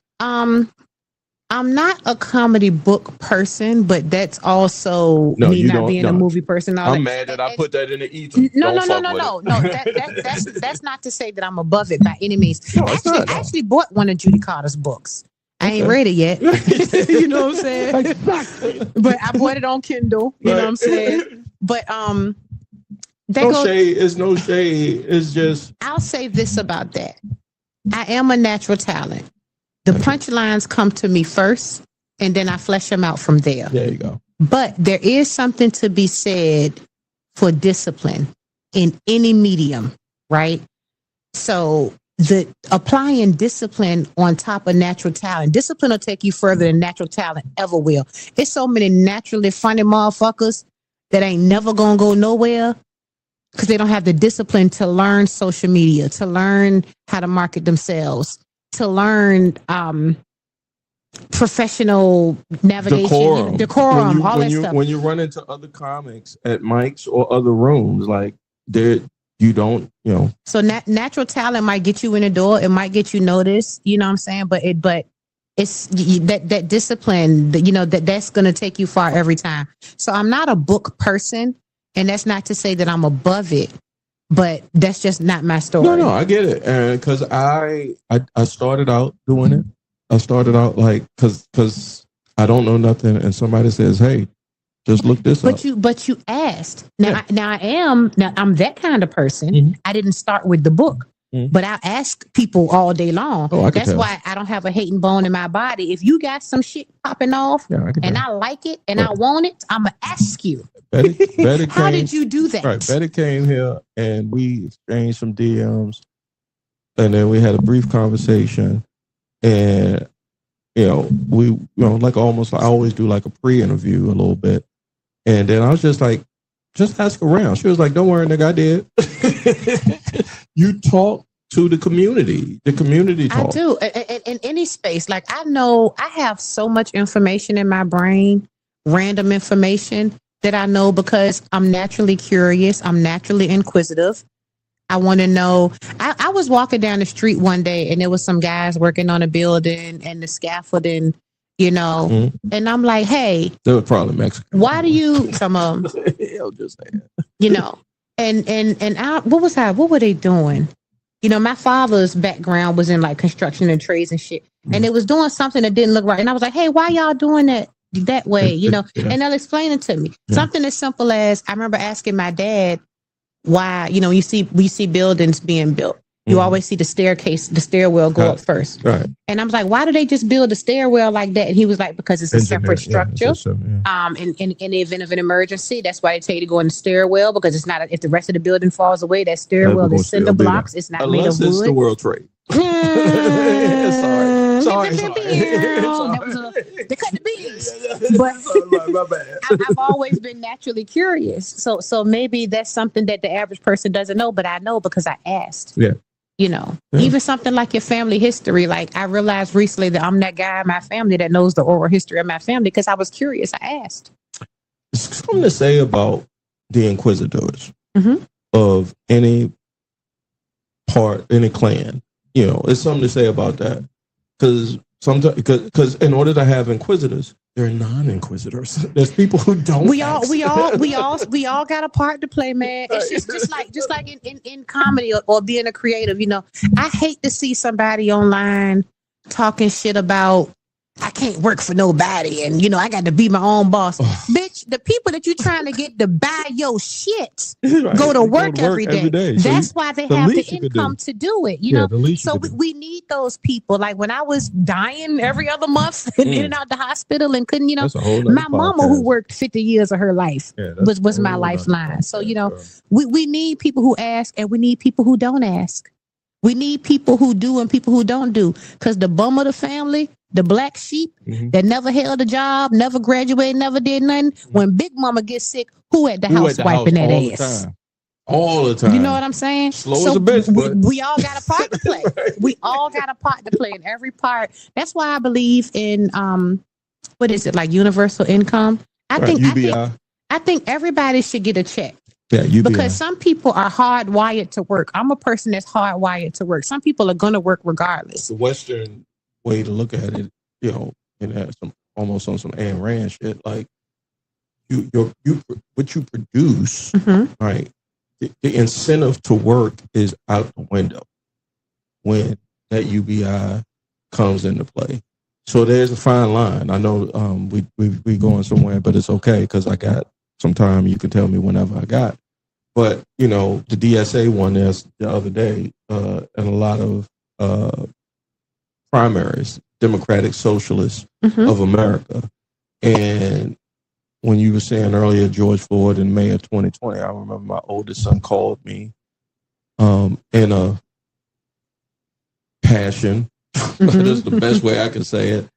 S5: I'm not a comedy book person, but that's also me not being a movie person.
S4: I'm mad that I put that in the ether.
S5: No. That's not to say that I'm above it by any means. I actually bought one of Judy Carter's books. I ain't read it yet. You know what I'm saying? Exactly. But I bought it on Kindle. You know what I'm saying? But
S4: shade. It's no shade. It's just.
S5: I'll say this about that. I am a natural talent. The punchlines come to me first, and then I flesh them out from there.
S4: There you go.
S5: But there is something to be said for discipline in any medium, right? So the applying discipline on top of natural talent, discipline will take you further than natural talent ever will. It's so many naturally funny motherfuckers that ain't never gonna go nowhere because they don't have the discipline to learn social media, to learn how to market themselves, to learn professional navigation, decorum, all that stuff.
S4: When you run into other comics at mics or other rooms, like you don't.
S5: So natural talent might get you in the door. It might get you noticed. You know what I'm saying? But it's that discipline. That's going to take you far every time. So I'm not a book person, and that's not to say that I'm above it. But that's just not my story.
S4: No, I get it, and because I started out doing it. I started out like because I don't know nothing, and somebody says, "Hey, just look this up."
S5: But you asked. Now I'm that kind of person. Mm-hmm. I didn't start with the book, but I ask people all day long. That's why I don't have a hating bone in my body. If you got some shit popping off, and I like it, and I want it, I'm gonna ask you.
S4: Betty
S5: How did you do that?
S4: Right, Betty came here and we exchanged some DMs, and then we had a brief conversation, and we like almost I always do like a pre-interview a little bit, and then I was just like, just ask around. She was like, "Don't worry, nigga, I did." You talk to the community. The community talk.
S5: I do in any space. Like I know I have so much information in my brain, random information. That I know because I'm naturally curious. I'm naturally inquisitive. I want to know. I was walking down the street one day and there was some guys working on a building and the scaffolding, and I'm like, hey.
S4: They were probably Mexican.
S5: Why do you, some of them.
S4: Just saying.
S5: you know. What were they doing? You know, my father's background was in like construction and trades and shit. And they was doing something that didn't look right. And I was like, hey, why y'all doing that way? You know, and they'll explain it to me. Something as simple as I remember asking my dad why, you know, we see buildings being built. You always see the stairwell go up first.
S4: Right.
S5: And I was like, why do they just build a stairwell like that? And he was like, because it's a separate structure. In the event of an emergency, that's why they tell you to go in the stairwell, because it's not, if the rest of the building falls away, that stairwell is cinder blocks. It's not made of wood.
S4: Unless it's the World Trade. Sorry.
S5: They cut the beans. But
S3: my bad.
S5: I've always been naturally curious. So maybe that's something that the average person doesn't know, but I know because I asked.
S4: Yeah.
S5: You know, even something like your family history. Like I realized recently that I'm that guy in my family that knows the oral history of my family because I was curious. I asked.
S4: There's something to say about the inquisitors of any part, any clan. You know, it's something to say about that. Because in order to have inquisitors, there are non-inquisitors. There's people who don't.
S5: We all got a part to play, man. It's just like in comedy or being a creative. You know, I hate to see somebody online talking shit about I can't work for nobody, and you know I got to be my own boss. Bitch, the people that you're trying to get to buy your shit go to work every day. That's why they have the income to do it. You know, so we need those people. Like when I was dying every other month and in and out the hospital and couldn't, you know, my mama who worked 50 years of her life was my lifeline. So you know, we need people who ask, and we need people who don't ask. We need people who do and people who don't do, because the bum of the family, the black sheep that never held a job, never graduated, never did nothing. When Big Mama gets sick, who at the house wiping that ass?
S4: All the time.
S5: You know what I'm saying?
S4: Slow as a bitch, but
S5: we all got a part to play. We all got a part to play in every part. That's why I believe in what is it, like universal income? I think everybody should get a check.
S4: Yeah,
S5: because some people are hardwired to work. I'm a person that's hardwired to work. Some people are going to work regardless.
S4: The Western way to look at it, you know, and that's almost on some Ayn Rand shit. Like what you produce, right? The incentive to work is out the window when that UBI comes into play. So there's a fine line. I know we going somewhere, but it's okay because I got some time. You can tell me whenever I got. But, you know, the DSA won this the other day in a lot of primaries, Democratic Socialists of America. And when you were saying earlier, George Floyd in May of 2020, I remember my oldest son called me in a passion. That's the best way I can say it.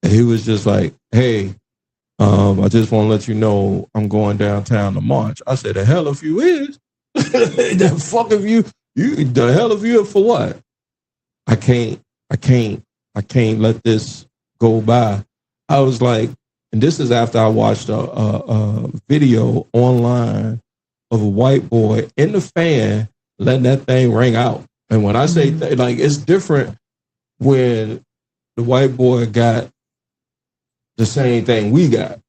S4: And he was just like, hey, I just want to let you know I'm going downtown to march. I said, the hell if you is. The fuck if you the hell if you for what? I can't let this go by. I was like, and this is after I watched a video online of a white boy in the fan letting that thing ring out. And when I say like, it's different when the white boy got the same thing we got.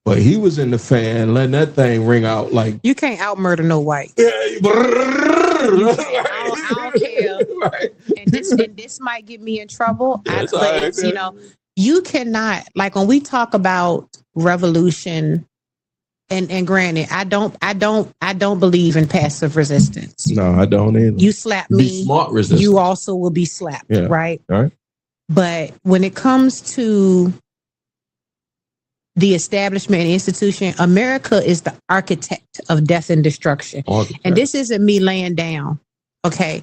S4: But he was in the fan letting that thing ring out like...
S5: You can't out-murder no white. I don't care. Right. And this might get me in trouble. But you know, you cannot... Like when we talk about revolution, and granted, I don't believe in passive resistance.
S4: No, I don't either.
S5: You slap me,
S4: be smart resistance.
S5: You also will be slapped, right? All right. But when it comes to the establishment and institution, America is the architect of death and destruction. And this isn't me laying down. Okay.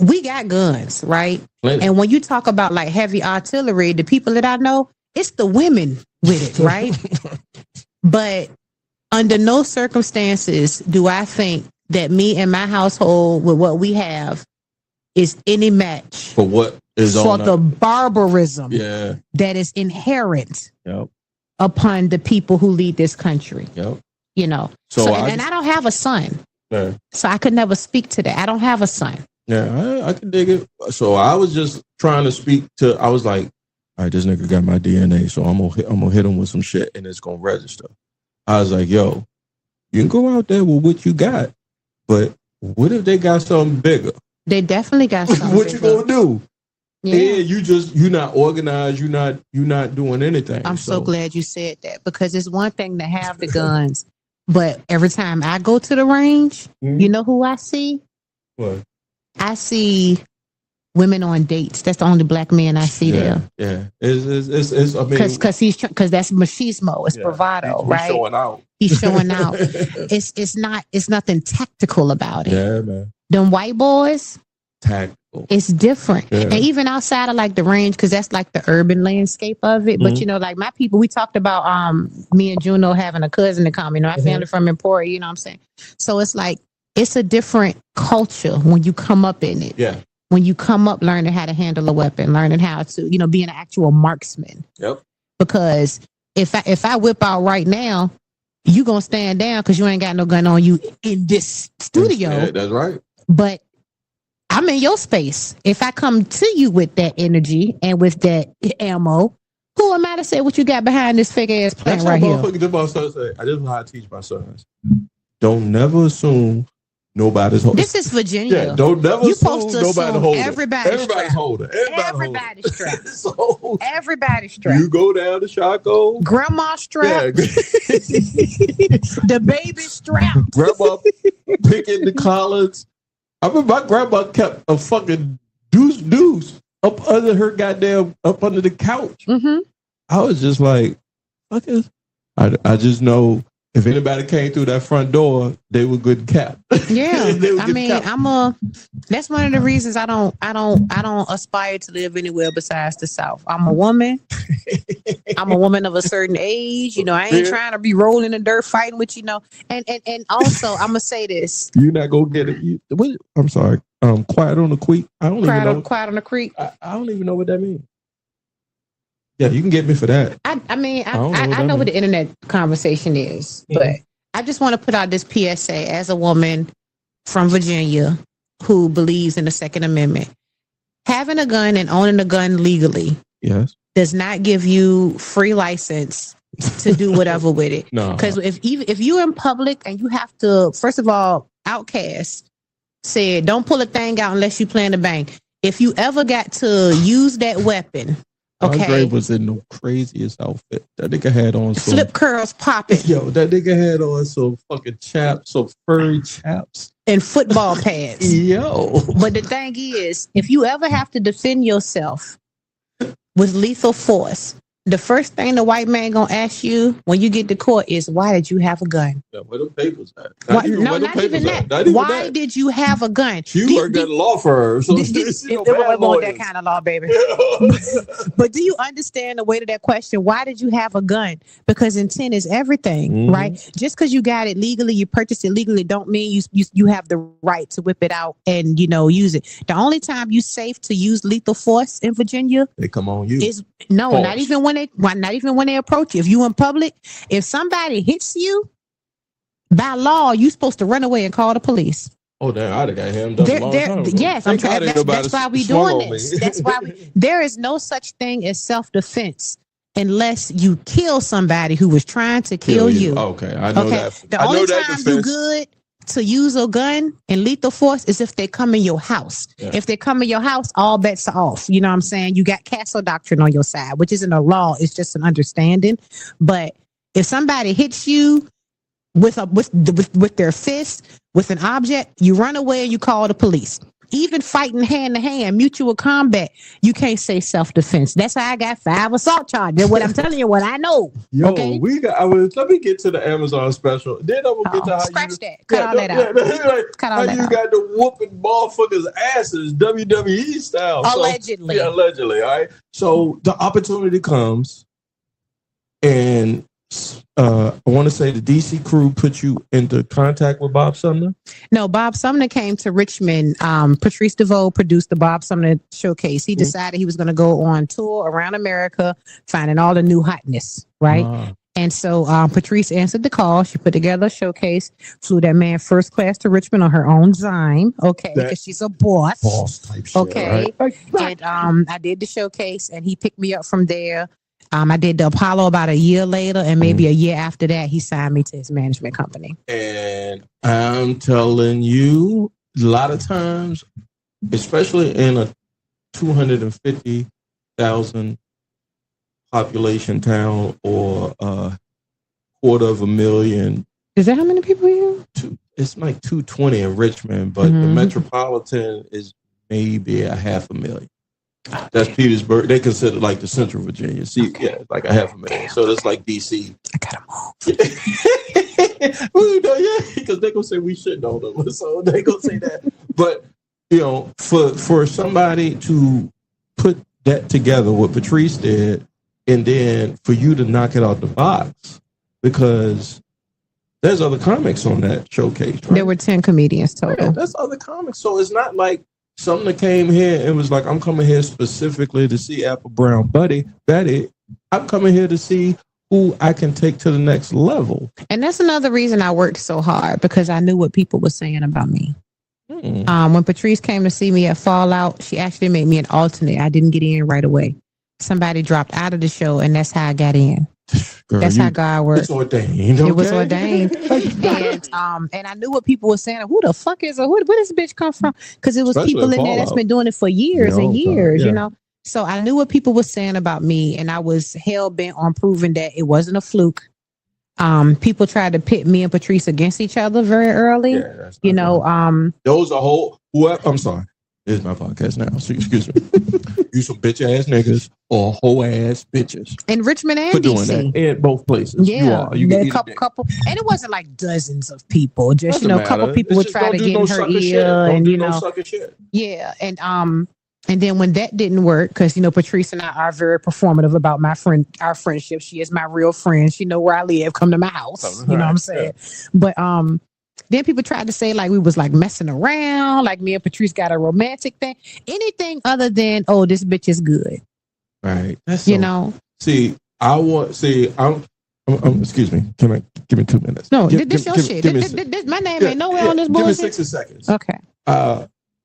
S5: We got guns, right? Plenty. And when you talk about like heavy artillery, the people that I know, it's the women with it, right? But under no circumstances do I think that me and my household with what we have is any match
S4: for what is
S5: for the barbarism that is inherent upon the people who lead this country. You know, so and I don't have a son, so I could never speak to that. I don't have a son.
S4: Yeah, I can dig it. So I was just trying to speak to. I was like, all right, this nigga got my DNA, so I'm gonna hit him with some shit, and it's gonna register. I was like, yo, You can go out there with what you got, but what if they got something bigger?
S5: They definitely got something.
S4: What you gonna do?
S5: Yeah,
S4: you're not organized. You're not doing anything.
S5: I'm so glad you said that, because it's one thing to have the guns, but every time I go to the range, you know who I see?
S4: What?
S5: I see women on dates. That's the only black man I see there.
S4: Yeah, it's I mean,
S5: because that's machismo. It's bravado,
S4: he's
S5: right?
S4: showing out.
S5: He's showing out. It's nothing tactical about it.
S4: Yeah, man.
S5: Them white boys,
S4: Tactical.
S5: it's different.
S4: Yeah.
S5: And even outside of like the range, because that's like the urban landscape of it. But you know, like my people, we talked about me and Juno having a cousin to come. You know, our family from Emporia. You know what I'm saying? So it's like it's a different culture when you come up in it.
S4: Yeah.
S5: When you come up learning how to handle a weapon, learning how to, you know, be an actual marksman.
S4: Yep.
S5: Because if I whip out right now, you gonna stand down because you ain't got no gun on you in this studio.
S4: Yeah, that's right.
S5: But I'm in your space. If I come to you with that energy and with that ammo, who am I to say what you got behind this fake ass plant right here?
S4: That's my son say. I just know how to teach my sons. Don't never assume nobody's holding.
S5: This is Virginia.
S4: Yeah, don't never assume nobody's holding.
S5: Everybody's
S4: holding.
S5: Everybody's strapped.
S4: So
S5: Everybody's strapped.
S4: you go down to Chaco.
S5: Grandma strapped.
S4: Yeah.
S5: The baby strapped.
S4: Grandma picking the collars. I remember my grandma kept a fucking deuce up under her goddamn up under the couch.
S5: Mm-hmm.
S4: I was just like, fuck it. I just know if anybody came through that front door, they were good cap.
S5: Yeah, I mean, that's one of the reasons I don't aspire to live anywhere besides the South. I'm a woman. I'm a woman of a certain age. You know, I ain't trying to be rolling in the dirt fighting with, you know. And also, I'm gonna say this.
S4: You're not gonna get it. I'm sorry. Quiet on the creek. I don't even know.
S5: Quiet on the creek.
S4: I don't even know what that means. Yeah, you can get me for that.
S5: I mean, I know what the internet conversation is, but I just want to put out this PSA as a woman from Virginia who believes in the Second Amendment. Having a gun and owning a gun legally does not give you free license to do whatever with it. No. Because if you're in public and you have to, first of all, Outkast said, don't pull a thing out unless you plan to bang. If you ever got to use that weapon,
S4: Andre was in the craziest outfit. That nigga had on some
S5: flip curls popping.
S4: Yo, that nigga had on some fucking chaps, some furry chaps.
S5: And football pads.
S4: Yo.
S5: But the thing is, if you ever have to defend yourself with lethal force, the first thing the white man gonna ask you when you get to court is, why did you have a gun?
S4: Yeah, where the papers at?
S5: Not even that. Why did you have a gun?
S4: You worked at a law firm. So
S5: it wasn't that kind of law, baby. But do you understand the weight of that question? Why did you have a gun? Because intent is everything, right? Just because you got it legally, you purchased it legally, don't mean you have the right to whip it out and, you know, use it. The only time you safe to use lethal force in Virginia,
S4: they come on you.
S5: Not even when they approach you. If you in public, if somebody hits you, by law, you're supposed to run away and call the police.
S4: Oh, damn, I'd have got him done a long time ago.
S5: Yes, I'm trying. That's why we doing this. That's why there is no such thing as self-defense unless you kill somebody who was trying to kill you.
S4: Okay, I know that.
S5: The only time you good to use a gun and lethal force is if they come in your house. Yeah. If they come in your house, all bets are off. You know what I'm saying? You got castle doctrine on your side, which isn't a law. It's just an understanding. But if somebody hits you with their fist, with an object, you run away and you call the police. Even fighting hand to hand, mutual combat, you can't say self-defense. That's how I got 5 assault charges. What I'm telling you, what I know.
S4: Yo,
S5: okay?
S4: Let me get to the Amazon special. Then I will get to how
S5: Cut all that out. Cut all that out.
S4: You got the whooping motherfuckers' asses, WWE style.
S5: Allegedly.
S4: Allegedly, all right? So the opportunity comes, and I want to say the DC crew put you into contact with Bob Sumner?
S5: No, Bob Sumner came to Richmond. Patrice DeVoe produced the Bob Sumner showcase. He decided he was going to go on tour around America, finding all the new hotness, right? And so Patrice answered the call. She put together a showcase, flew that man first class to Richmond on her own dime, because she's a boss
S4: type shit,
S5: okay. Right? And I did the showcase, and he picked me up from there. I did the Apollo about a year later, and maybe a year after that, he signed me to his management company.
S4: And I'm telling you, a lot of times, especially in a 250,000 population town or a 250,000.
S5: Is that how many people here?
S4: It's like 220 in Richmond, but the metropolitan is maybe 500,000. That's Petersburg. They consider like the Central Virginia. See, yeah, it's like 500,000. So that's like DC.
S5: I gotta move.
S4: Well, yeah, because they're gonna say we shouldn't know them, so they gonna say that. But for somebody to put that together, what Patrice did, and then for you to knock it out the box, because there's other comics on that showcase. Right?
S5: There were 10 comedians total.
S4: Yeah, that's other comics. So it's not like something that came here and was like, I'm coming here specifically to see Apple Brown Betty. I'm coming here to see who I can take to the next level.
S5: And that's another reason I worked so hard, because I knew what people were saying about me. When Patrice came to see me at Fallout, she actually made me an alternate. I didn't get in right away. Somebody dropped out of the show, and that's how I got in.
S4: Girl,
S5: that's how God works.
S4: It's ordained. Okay?
S5: It was ordained. And I knew what people were saying. Who the fuck is her? Where does this bitch come from? Because it was
S4: Especially
S5: people in there that's been doing it for years and years, you know. So I knew what people were saying about me, and I was hell bent on proving that it wasn't a fluke. People tried to pit me and Patrice against each other very early. Yeah, you know,
S4: those are whole. I'm sorry. This is my podcast now, so excuse me. You some bitch ass niggas or whole ass bitches
S5: in Richmond and
S4: for doing
S5: DC.
S4: that in both places.
S5: Yeah,
S4: you
S5: a couple, and it wasn't like dozens of people. Just
S4: Doesn't
S5: a
S4: matter.
S5: couple people would try to get in her ear, and yeah, and then when that didn't work, because Patrice and I are very performative about our friendship. She is my real friend. She know where I live. Come to my house. You know what I'm saying? But then people tried to say like we was like messing around, like me and Patrice got a romantic thing. Anything other than this bitch is good.
S4: Right. That's
S5: See,
S4: I'm excuse me. Give me 2 minutes.
S5: No, this your shit. This, my name ain't nowhere on this bullshit.
S4: Give me 60 seconds.
S5: Okay.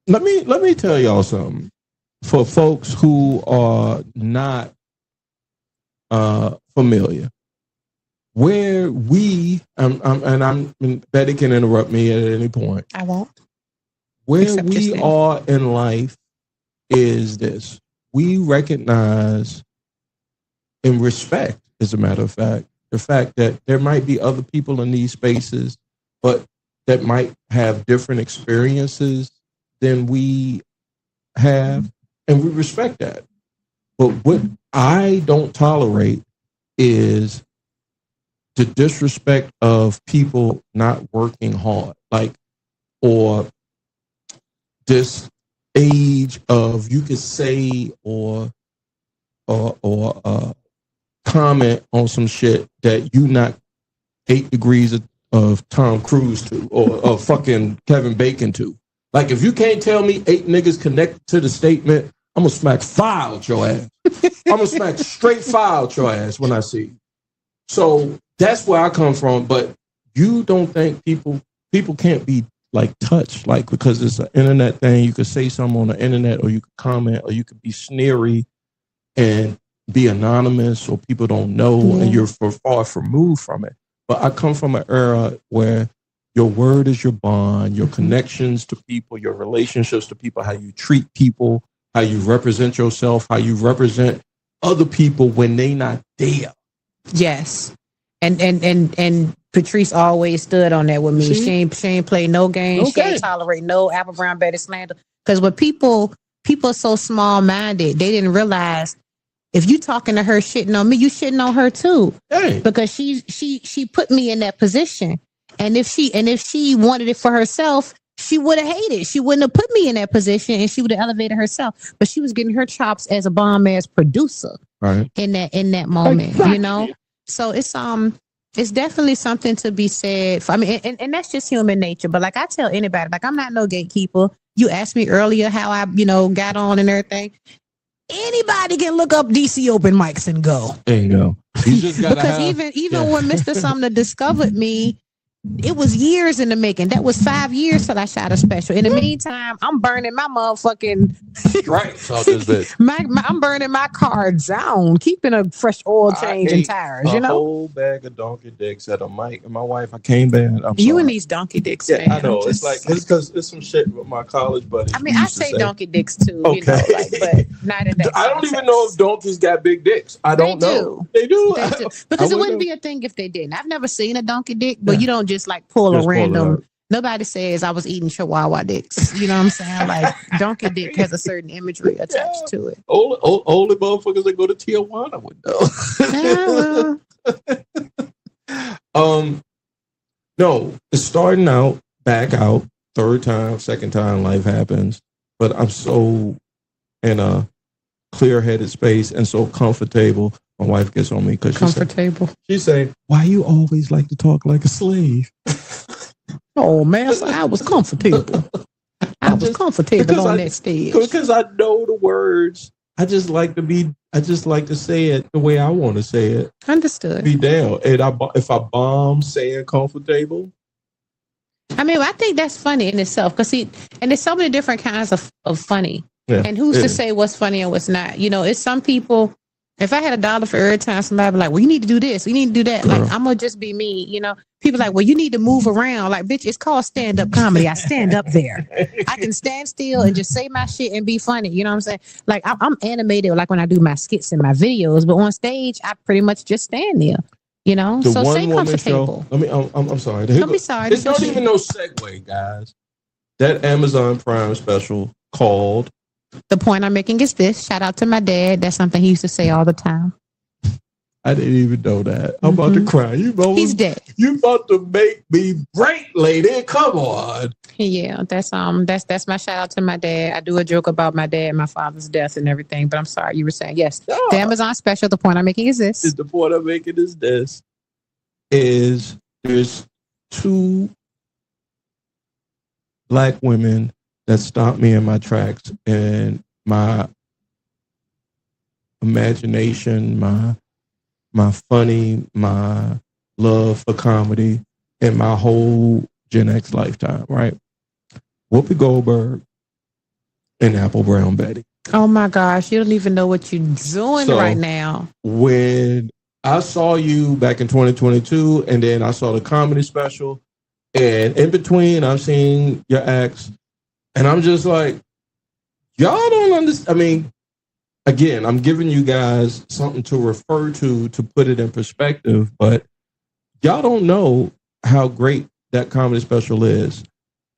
S4: Let me tell y'all something. For folks who are not familiar, where we Betty can interrupt me at any point.
S5: I won't.
S4: Where we are in life is this: we recognize and respect, as a matter of fact, the fact that there might be other people in these spaces, but that might have different experiences than we have. And we respect that. But what I don't tolerate is the disrespect of people not working hard, or this age of you could say or comment on some shit that you not 8 degrees of Tom Cruise to or fucking Kevin Bacon to. Like, if you can't tell me 8 niggas connected to the statement, I'm gonna smack fire out your ass. I'm gonna smack straight fire out your ass when I see you. So that's where I come from. But you don't think people can't be like touched, like, because it's an internet thing. You could say something on the internet, or you could comment, or you could be sneery and be anonymous, or people don't know, and you're far removed from it. But I come from an era where your word is your bond, your connections to people, your relationships to people, how you treat people, how you represent yourself, how you represent other people when they not there.
S5: Yes. And Patrice always stood on that with me. She ain't play no games. She ain't tolerate no Apple Brown Betty slander. Because when people are so small minded, they didn't realize if you talking to her shitting on me, you shitting on her too.
S4: Hey.
S5: Because she put me in that position. And if she wanted it for herself, she would have hated. She wouldn't have put me in that position, and she would have elevated herself. But she was getting her chops as a bomb ass producer,
S4: right?
S5: In that moment, exactly. So it's definitely something to be said. And that's just human nature. But like I tell anybody, like I'm not no gatekeeper. You asked me earlier how I got on and everything. Anybody can look up DC open mics and go.
S4: There you go. You just gotta
S5: because even when Mr. Sumner discovered me. it was years in the making. That was 5 years till I shot a special. In the meantime, I'm burning my motherfucking
S4: Right. So this bitch.
S5: I'm burning my car down, keeping a fresh oil change and
S4: ate
S5: tires.
S4: a
S5: You know,
S4: whole bag of donkey dicks at a mic, and my wife, I came back. I'm
S5: you
S4: sorry.
S5: and these donkey dicks.
S4: Yeah,
S5: man.
S4: I know.
S5: I'm
S4: It's
S5: just-
S4: like it's because it's some shit with my college buddies.
S5: I mean,
S4: we
S5: I
S4: used to
S5: say donkey dicks too.
S4: Okay.
S5: You know, like, but not in that.
S4: I don't even know if donkeys got big dicks. I don't know. They do.
S5: They do. Because
S4: I
S5: it wouldn't
S4: know.
S5: be a thing if they didn't. I've never seen a donkey dick, but
S4: Yeah.
S5: you don't just like pull
S4: Just
S5: a
S4: pull it
S5: random.
S4: out.
S5: Nobody says I was eating chihuahua dicks. You know what I'm saying? Like donkey dick has a certain imagery attached to it.
S4: Only motherfuckers that go to Tijuana would know.
S5: Yeah, well,
S4: No, it's starting out, back out, third time, second time life happens. But I'm so in a clear-headed space and so comfortable. My wife gets on me because she say, "Why you always like to talk like a slave?"
S5: oh man, so I was comfortable. I was comfortable on that stage.
S4: Because I know the words. I just like to say it the way I want to say it.
S5: Understood.
S4: Be down. And if I bomb saying comfortable.
S5: I mean, I think that's funny in itself because and there's so many different kinds of funny.
S4: Yeah,
S5: and who's to say what's funny and what's not? You know, it's some people. If I had $1 for every time somebody be like, well, you need to do this, you need to do that. Like, I'm gonna just be me, you know. People like, well, you need to move around. Like, bitch, it's called stand-up comedy. I stand up there. I can stand still and just say my shit and be funny. You know what I'm saying? Like, I'm animated like when I do my skits and my videos, but on stage, I pretty much just stand there. You know,
S4: The
S5: so
S4: one
S5: stay
S4: woman
S5: comfortable.
S4: show. I mean, I'm sorry.
S5: Don't be sorry.
S4: It's not even no segue, guys. That Amazon Prime special called.
S5: The point I'm making is this. Shout out to my dad. That's something he used to say all the time.
S4: I didn't even know that. I'm about to cry. You know,
S5: He's dead.
S4: You about to make me break, lady. Come on.
S5: Yeah, that's my shout out to my dad. I do a joke about my dad, my father's death, and everything. But I'm sorry, you were saying yes.
S4: No.
S5: The Amazon special. The point I'm making is this.
S4: The point I'm making is this: is there's 2 Black women that stopped me in my tracks, and my imagination, my funny, my love for comedy, and my whole Gen X lifetime, right? Whoopi Goldberg and Apple Brown Betty.
S5: Oh my gosh, you don't even know what you're doing right now.
S4: When I saw you back in 2022, and then I saw the comedy special, and in between, I've seen your acts, and I'm just like, y'all don't understand. I mean, again, I'm giving you guys something to refer to put it in perspective, but y'all don't know how great that comedy special is.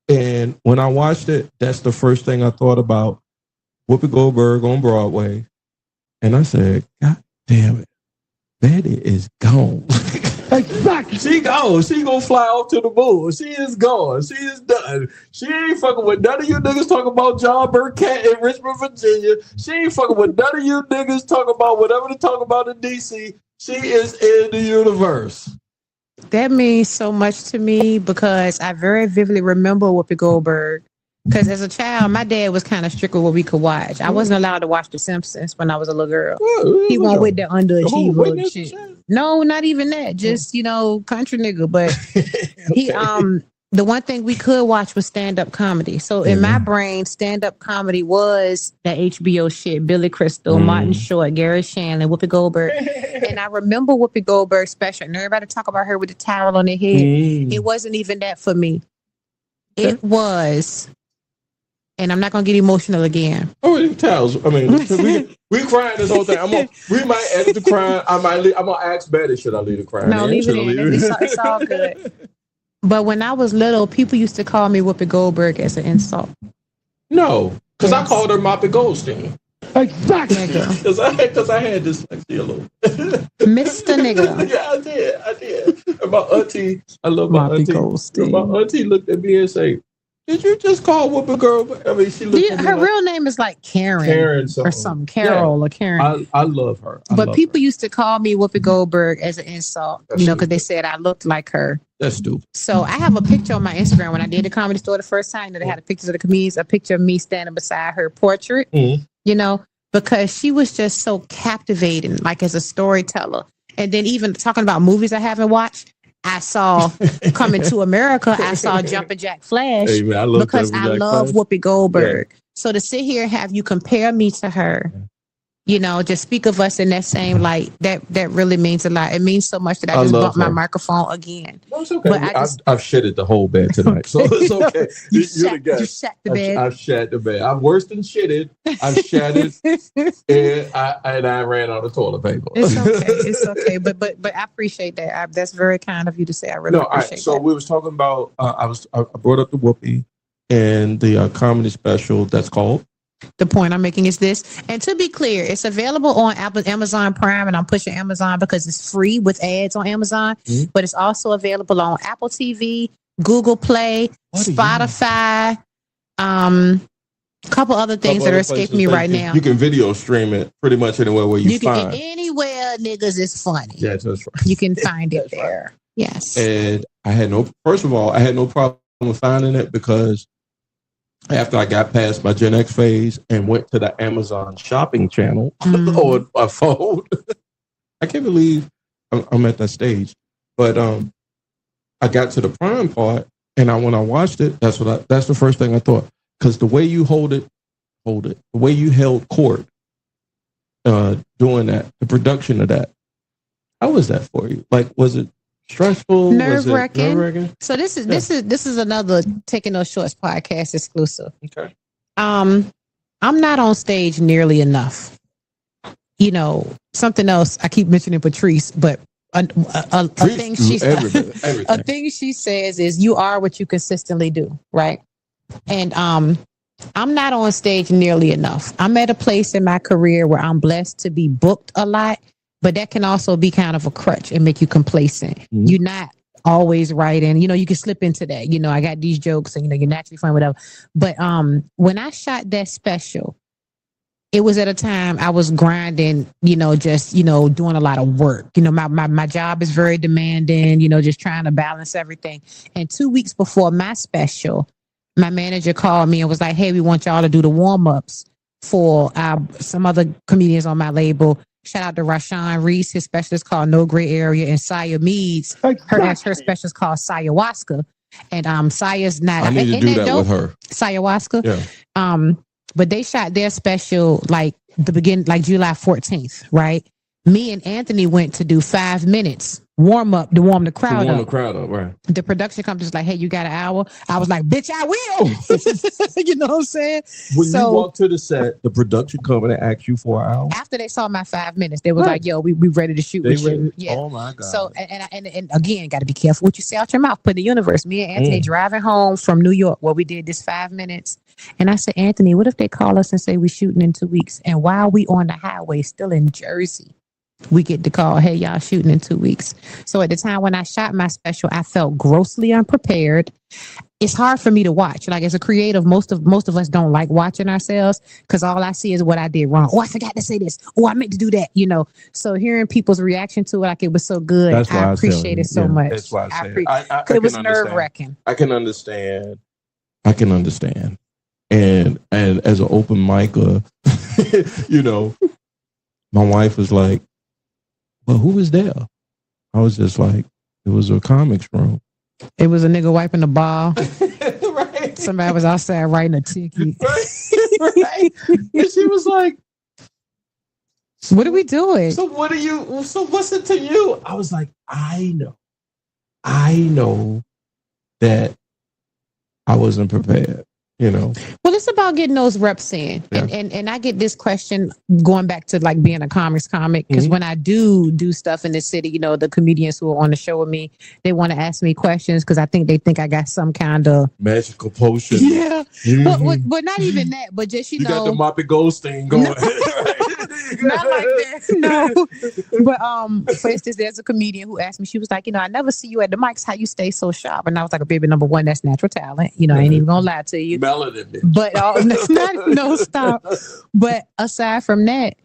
S4: And when I watched it, that's the first thing I thought about. Whoopi Goldberg on Broadway. And I said, God damn it, Betty is gone. Exactly. She gone. She gonna fly off to the moon. She is gone. She is done. She ain't fucking with none of you niggas talking about John Burkett in Richmond, Virginia. She ain't fucking with none of you niggas talking about whatever they talk about in DC. She is in the universe.
S5: That means so much to me because I very vividly remember Whoopi Goldberg. Because as a child, my dad was kind of strict with what we could watch. I wasn't allowed to watch The Simpsons when I was a little girl. He went with the underachiever shit. No, not even that. Just, you know, country nigga. But he the one thing we could watch was stand-up comedy. So in my brain, stand-up comedy was that HBO shit. Billy Crystal, Martin Short, Gary Shandling, Whoopi Goldberg. And I remember Whoopi Goldberg's special. And everybody talk about her with the towel on their head. It wasn't even that for me. It was... And I'm not gonna get emotional again.
S4: Oh, towels. I mean, we crying this whole thing. We might edit the crying. I'm gonna ask Betty, should I leave the crying?
S5: No, leave it in. It's all good. But when I was little, people used to call me Whoopi Goldberg as an insult.
S4: No, because I called her Moppy Goldstein.
S5: Exactly.
S4: Because I had dyslexia a little.
S5: Mr. Nigga.
S4: Yeah, I did. And my auntie, I love my
S5: Moppy
S4: auntie.
S5: Goldstein.
S4: My auntie looked at me and said, did you just call Whoopi Goldberg? I mean, she looked at me
S5: her
S4: like,
S5: real name is like Karen
S4: or
S5: something. Carol or Karen.
S4: I love her.
S5: But people used to call me Whoopi Goldberg as an insult, because they said I looked like her.
S4: That's stupid.
S5: So I have a picture on my Instagram when I did the Comedy Store the first time. They had pictures of the comedians, a picture of me standing beside her portrait, because she was just so captivating, like as a storyteller. And then even talking about movies I haven't watched, I saw Coming to America. I saw Jumpin' Jack Flash
S4: Hey, man, I love
S5: because I
S4: Jumpin' Jack
S5: love
S4: Flash.
S5: Whoopi Goldberg. So to sit here and have you compare me to her, you know, just speak of us in that same light. That really means a lot. It means so much that I just
S4: love
S5: bumped my
S4: her.
S5: microphone again.
S4: No, it's okay.
S5: But
S4: I've shitted the whole bed tonight, so it's okay.
S5: You
S4: You're the guest.
S5: You shat the bed.
S4: I've shat the bed. I'm worse than shitted. I've shatted, and I ran out of toilet paper.
S5: It's okay. It's okay. But I appreciate that. That's very kind of you to say. I really appreciate
S4: so
S5: that.
S4: we was talking about. I brought up the Whoopi and the comedy special that's called.
S5: The point I'm making is this, and to be clear, it's available on Amazon Prime, and I'm pushing Amazon because it's free with ads on Amazon, but it's also available on Apple TV, Google Play, Spotify, a couple other things that are escaping me right now.
S4: You can video stream it pretty much anywhere where you
S5: can
S4: find.
S5: Anywhere niggas is funny.
S4: Yeah, that's right.
S5: You can find it there. Right. Yes.
S4: And I had no problem with finding it because after I got past my Gen X phase and went to the Amazon shopping channel on my phone, I can't believe I'm at that stage. But I got to the Prime part, and when I watched it, that's the first thing I thought. Because the way you hold it, the way you held court, doing that, the production of that, how was that for you? Like, was it stressful?
S5: Nerve-wracking. So this is another Taking Those Shorts podcast exclusive.
S4: Okay.
S5: I'm not on stage nearly enough. You know, something else I keep mentioning Patrice, but a thing she says is you are what you consistently do, right? And I'm not on stage nearly enough. I'm at a place in my career where I'm blessed to be booked a lot. But that can also be kind of a crutch and make you complacent. Mm-hmm. You're not always writing. You know, you can slip into that. You know, I got these jokes and, you know, you're naturally funny, whatever. But when I shot that special, it was at a time I was grinding, you know, just, you know, doing a lot of work. You know, my job is very demanding, you know, just trying to balance everything. And 2 weeks before my special, my manager called me and was like, hey, we want y'all to do the warm-ups for some other comedians on my label. Shout out to Rashawn Reese. His special is called No Gray Area, and Saya Meads. Her special is called Sayawaska. And Saya's not.
S4: I need to do that with her.
S5: Sayawaska.
S4: Yeah.
S5: But they shot their special like July 14th, right? Me and Anthony went to do 5 minutes warm up to warm the crowd up.
S4: Right.
S5: The production company's like, hey, you got an hour? I was like, bitch, I will. You know what I'm saying?
S4: When you walked to the set, the production company asked you for an hour?
S5: After they saw my 5 minutes, they was like, yo, we ready to shoot with you.
S4: Yeah. Oh my God.
S5: So, and again, got to be careful what you say out your mouth. Put in the universe. Me and Anthony driving home from New York where we did this 5 minutes. And I said, Anthony, what if they call us and say we're shooting in 2 weeks? And while we on the highway, still in Jersey, we get the call, hey, y'all shooting in 2 weeks. So at the time when I shot my special, I felt grossly unprepared. It's hard for me to watch. Like as a creative, most of us don't like watching ourselves because all I see is what I did wrong. Oh, I forgot to say this. Oh, I meant to do that, you know. So hearing people's reaction to it, like it was so good, I appreciate it so much.
S4: That's why I
S5: said it was nerve-wracking.
S4: I can understand. And as an open micer, you know, my wife was like, well, who was there? I was just like, it was a comics room.
S5: It was a nigga wiping the ball.
S4: Right.
S5: Somebody was outside writing a ticket.
S4: Right. And she was like,
S5: what are we doing?
S4: So what's it to you? I was like, I know that I wasn't prepared. You know,
S5: well, it's about getting those reps in, and I get this question going back to like being a comic because when I do stuff in the city, you know, the comedians who are on the show with me, they want to ask me questions because they think I got some kind of
S4: magical potion.
S5: Yeah, but not even that, but just you know,
S4: got the Moppy Goldstein going.
S5: Not like that, no. But for instance, there's a comedian who asked me. She was like, you know, I never see you at the mics. How you stay so sharp? And I was like, baby, number one, that's natural talent. You know, I ain't even gonna lie to you.
S4: Melanin.
S5: But no, stop. But aside from that,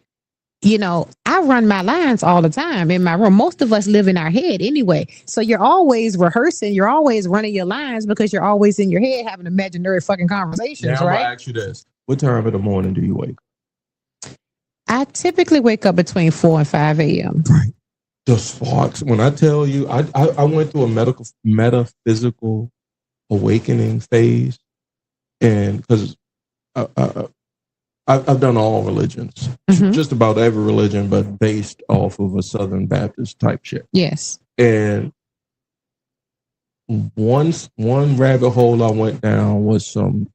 S5: you know, I run my lines all the time in my room. Most of us live in our head anyway. So you're always rehearsing. You're always running your lines because you're always in your head having imaginary fucking conversations, right?
S4: I'm gonna ask you this: what time of the morning do you wake?
S5: I typically wake up between 4 and 5 a.m.
S4: Right. the sparks. When I tell you, I went through a metaphysical awakening phase, and because I've done all religions, just about every religion, but based off of a Southern Baptist type shit.
S5: Yes.
S4: And one rabbit hole I went down was some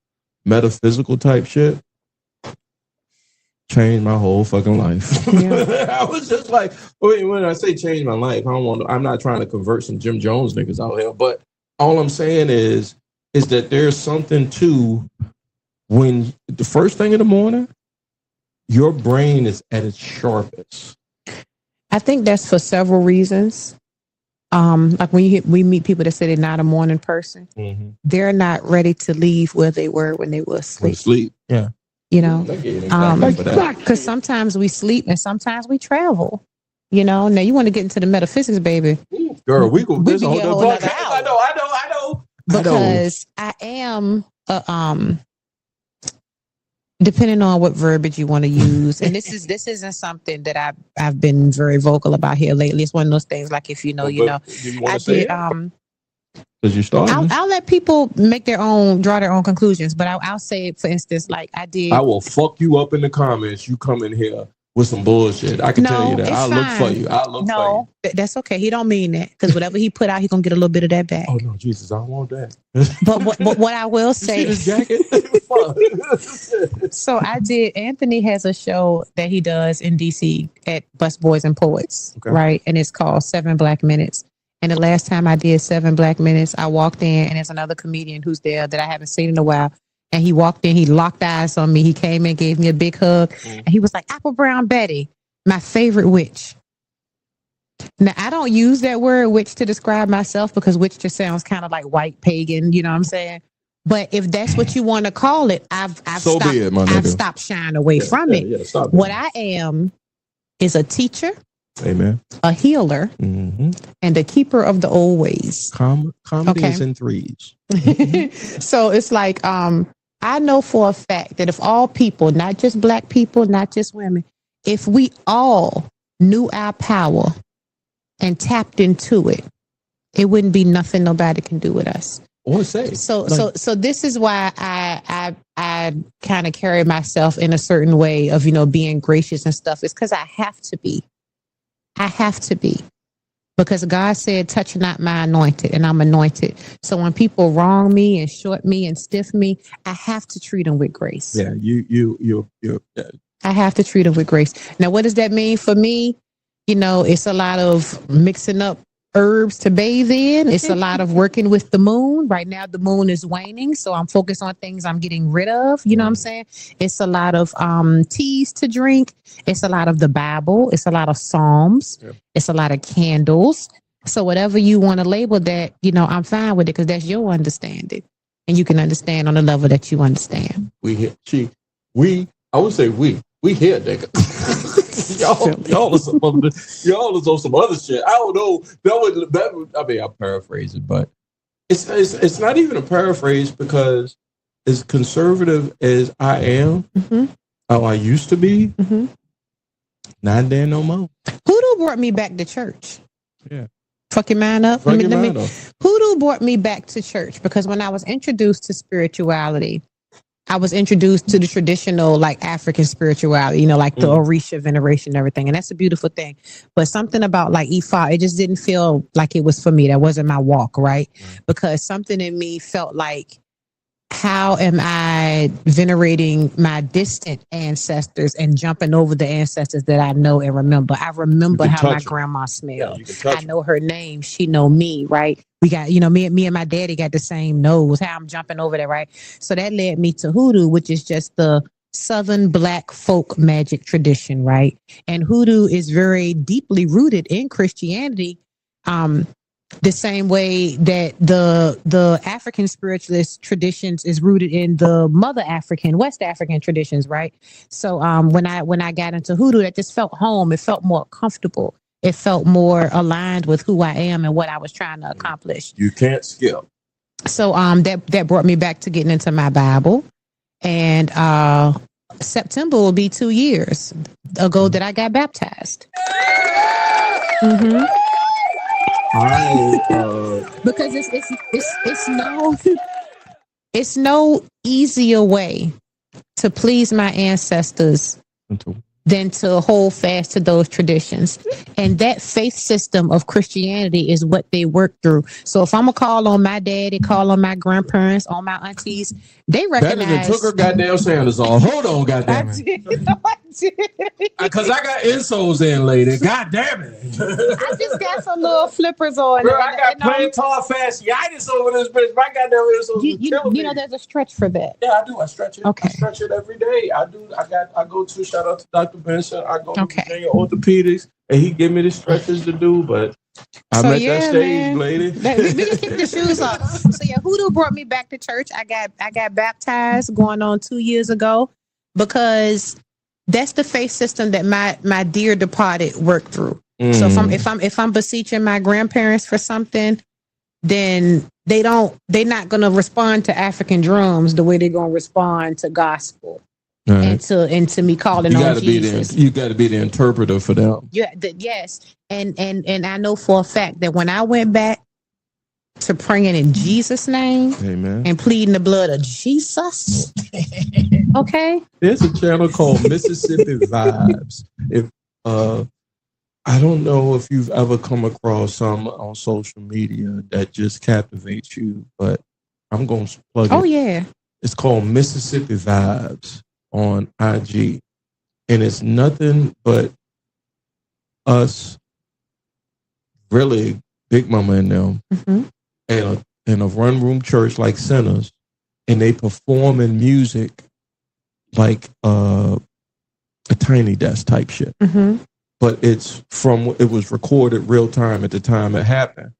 S4: metaphysical type shit. Changed my whole fucking life. Yeah. I was just like, when I say change my life, I'm not trying to convert some Jim Jones niggas out here, but all I'm saying is that there's something to when the first thing in the morning, your brain is at its sharpest.
S5: I think that's for several reasons. Like when we meet people that say they're not a morning person, they're not ready to leave where they were when they were asleep.
S4: Yeah.
S5: You know, because sometimes we sleep and sometimes we travel. You know, now you want to get into the metaphysics, baby.
S4: Girl, we could
S5: be here a whole nother hour.
S4: I know.
S5: Because I am depending on what verbiage you want to use, and this isn't something that I've been very vocal about here lately. It's one of those things like if you know, you know. I did.
S4: Because you started.
S5: I'll let people draw their own conclusions, but I'll say, for instance, like I did.
S4: I will fuck you up in the comments. You come in here with some bullshit. I can tell you that. I'll look for you.
S5: No, that's okay. He don't mean that because whatever he put out, he gonna get a little bit of that back.
S4: Oh no, Jesus, I don't want that.
S5: But what I will say,
S4: you see this jacket?
S5: So I did. Anthony has a show that he does in DC at Bus Boys and Poets, right? And it's called 7 Black Minutes. And the last time I did 7 Black Minutes, I walked in and there's another comedian who's there that I haven't seen in a while. And he walked in, he locked eyes on me. He came in, gave me a big hug. And he was like, Apple Brown Betty, my favorite witch. Now, I don't use that word witch to describe myself because witch just sounds kind of like white pagan, you know what I'm saying? But if that's what you want to call it, I've stopped shying away from it. What I am is a teacher.
S4: Amen.
S5: A healer and a keeper of the old ways.
S4: Comedy is in threes.
S5: So it's like I know for a fact that if all people, not just black people, not just women, if we all knew our power and tapped into it, it wouldn't be nothing nobody can do with us.
S4: Or say.
S5: So this is why I kind of carry myself in a certain way of, you know, being gracious and stuff. It's because I have to be. Because God said, touch not my anointed, and I'm anointed. So when people wrong me and short me and stiff me, I have to treat them with grace.
S4: Yeah, you.
S5: I have to treat them with grace. Now, what does that mean for me? You know, it's a lot of mixing up herbs to bathe in. It's a lot of working with the moon. Right now, the moon is waning, so I'm focused on things I'm getting rid of. You know what I'm saying? It's a lot of teas to drink. It's a lot of the Bible. It's a lot of Psalms. Yeah. It's a lot of candles. So whatever you want to label that, you know, I'm fine with it because that's your understanding, and you can understand on the level that you understand.
S4: I would say we here, nigga. y'all is on some other shit. I don't know. I mean, I'm paraphrasing, but it's not even a paraphrase because as conservative as I am, how I used to be, not there no more.
S5: Hoodoo brought me back to church.
S4: Yeah.
S5: Fuck your mind up. Hoodoo brought me back to church because when I was introduced to spirituality, I was introduced to the traditional, like African spirituality, you know, like the Orisha veneration and everything. And that's a beautiful thing. But something about like Ifa, it just didn't feel like it was for me. That wasn't my walk, right? Because something in me felt like, how am I venerating my distant ancestors and jumping over the ancestors that I know and remember? I remember how my grandma smelled. I know her name. She know me, right? We got, you know, me and my daddy got the same nose. How I'm jumping over there, right? So that led me to hoodoo, which is just the Southern Black folk magic tradition, right? And hoodoo is very deeply rooted in Christianity. The same way that the African spiritualist traditions is rooted in the mother African, West African traditions, right? So when I got into hoodoo, that just felt home. It felt more comfortable. It felt more aligned with who I am and what I was trying to accomplish.
S4: You can't skip.
S5: So that brought me back to getting into my Bible. And September will be 2 years ago that I got baptized. Mm-hmm. Because it's no easier way to please my ancestors than to hold fast to those traditions. And that faith system of Christianity is what they work through. So if I'm going to call on my daddy, call on my grandparents, on my aunties, they recognize.
S4: Better than took her goddamn sandals off. Hold on, goddamn it.
S5: I did.
S4: Because I got insoles in, lady. God damn it.
S5: I just got some little flippers on.
S4: Bro, I got plantar fasciitis over this bitch. My goddamn insoles
S5: you know, there's a stretch for that.
S4: Yeah, I do. I stretch it.
S5: Okay.
S4: I stretch it every day. I do. I go to, shout out to Dr. Benson. I go to
S5: Okay.
S4: Virginia Orthopedics, and he give me the stretches to do, but I'm at that stage, lady.
S5: We just keep the shoes off. So yeah, Hoodoo brought me back to church. I got baptized going on 2 years ago because that's the faith system that my dear departed worked through. So if I'm beseeching my grandparents for something, then they're not gonna respond to African drums the way they're gonna respond to gospel. Right. And to me calling on Jesus.
S4: You got to be the interpreter for them.
S5: Yeah, yes. And I know for a fact that when I went back to praying in Jesus' name, amen, and pleading the blood of Jesus, okay.
S4: There's a channel called Mississippi Vibes. If I don't know if you've ever come across some on social media that just captivates you, but I'm going to plug it.
S5: Oh yeah.
S4: It's called Mississippi Vibes on IG, and it's nothing but us, really, Big Mama and them, and a run room church like Sinners, and they performing music like a Tiny Desk type shit. But it was recorded real time at the time it happened,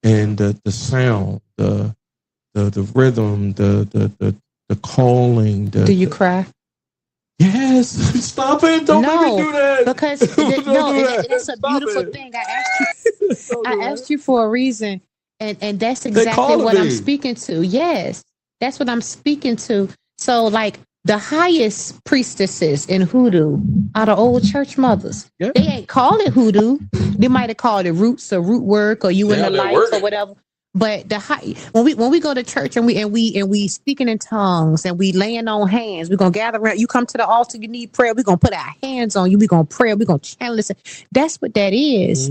S4: and the sound, the rhythm, the calling.
S5: Do you cry?
S4: Yes, stop it! Don't make me do that.
S5: Because it's a beautiful thing. I asked you for a reason, and that's exactly what I'm speaking to. Yes, that's what I'm speaking to. So, like the highest priestesses in hoodoo are the old church mothers. Yeah. They ain't call it hoodoo. They might have called it roots or root work or you in the life or whatever. But when we go to church and we speaking in tongues and we laying on hands, we're gonna gather around. You come to the altar, you need prayer. We're gonna put our hands on you. We're gonna pray. We're gonna channel this. That's what that is.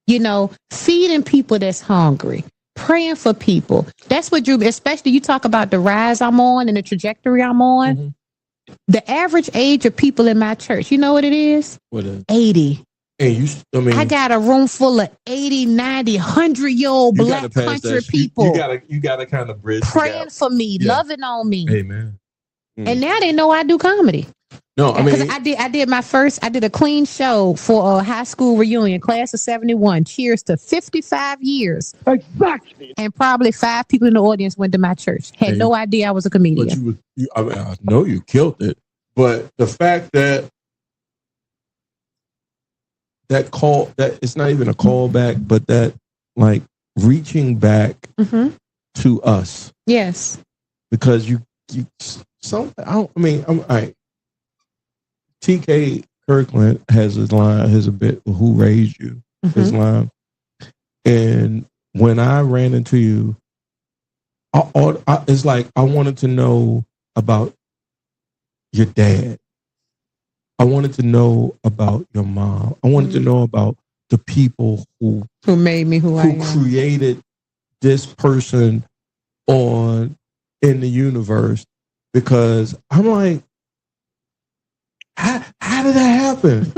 S5: You know, feeding people that's hungry, praying for people. That's what especially you talk about the rise I'm on and the trajectory I'm on. The average age of people in my church, you know what it is? What is 80. And I got a room full of 80, 90, 100-year-old black country people.
S4: You gotta kind of bridge
S5: praying for me, loving on me.
S4: Amen.
S5: And now they know I do comedy.
S4: No, I mean,
S5: I did a clean show for a high school reunion, class of 71. Cheers to 55 years.
S2: Exactly.
S5: And probably 5 people in the audience went to my church. Had no idea I was a comedian.
S4: But I know you killed it. But the fact that it's not even a callback, but that like reaching back to us.
S5: Yes.
S4: Because TK Kirkland has his line, has a bit of who raised you, his line. And when I ran into you, it's like I wanted to know about your dad. I wanted to know about your mom. I wanted to know about the people who
S5: made me who I am.
S4: Who created this person in the universe. Because I'm like, how did that happen?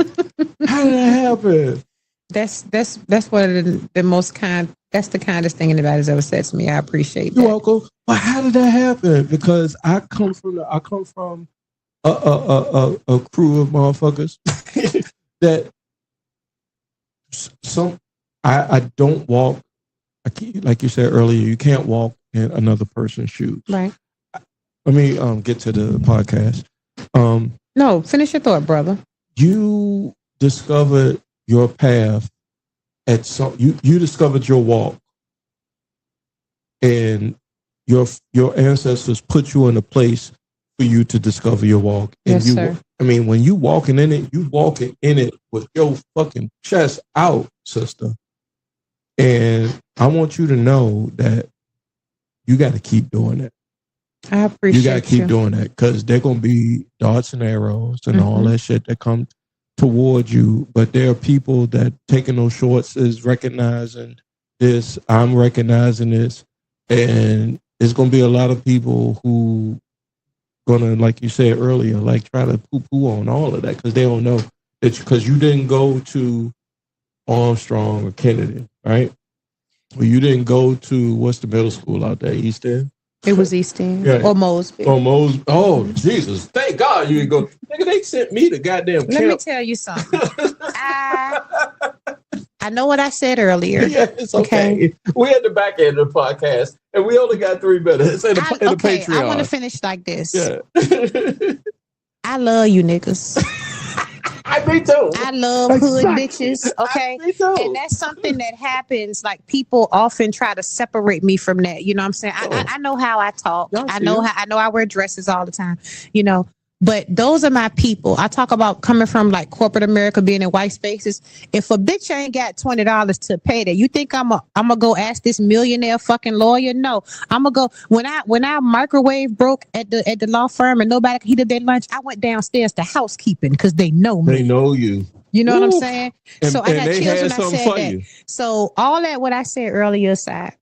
S4: How did that happen?
S5: That's one of the most that's the kindest thing anybody's ever said to me. I appreciate that.
S4: You're welcome. But how did that happen? Because I come from a crew of motherfuckers that I don't walk. Like you said earlier, you can't walk in another person's shoes.
S5: Right.
S4: Let me get to the podcast.
S5: No, finish your thought, brother.
S4: You discovered your path you discovered your walk, and your ancestors put you in a place for you to discover your walk. And
S5: Yes, sir.
S4: I mean, when you walking in it, you walking in it with your fucking chest out, sister. And I want you to know that you got to keep doing it.
S5: I appreciate
S4: You got to keep doing that because they're going to be darts and arrows and all that shit that come toward you. But there are people that taking those shorts is recognizing this. I'm recognizing this. And there's going to be a lot of people who going to, like you said earlier, like try to poo-poo on all of that because they don't know that because you didn't go to Armstrong or Kennedy, right? Well, you didn't go to, what's the middle school out there, East End?
S5: It was East End or Mosby.
S4: Oh, Jesus. Thank God you didn't go. Nigga, they sent me to goddamn camp.
S5: Let me tell you something. I know what I said earlier.
S4: Yeah, it's okay. We're at the back end of the podcast, and we only got 3 minutes in the Patreon.
S5: I want to finish like this.
S4: Yeah.
S5: I love you niggas.
S4: Me too.
S5: I love hood bitches. Okay.
S4: Me too.
S5: And that's something that happens. Like people often try to separate me from that. You know what I'm saying? I know how I talk. I know I wear dresses all the time, you know. But those are my people. I talk about coming from like corporate America, being in white spaces. If a bitch ain't got $20 to pay that, you think I'm gonna go ask this millionaire fucking lawyer? No, I'm gonna go when our microwave broke at the law firm and nobody could heat their lunch. I went downstairs to housekeeping because they know me.
S4: They know you.
S5: You know what I'm saying?
S4: And,
S5: so I got chills when I said that.
S4: You.
S5: So all that what I said earlier aside,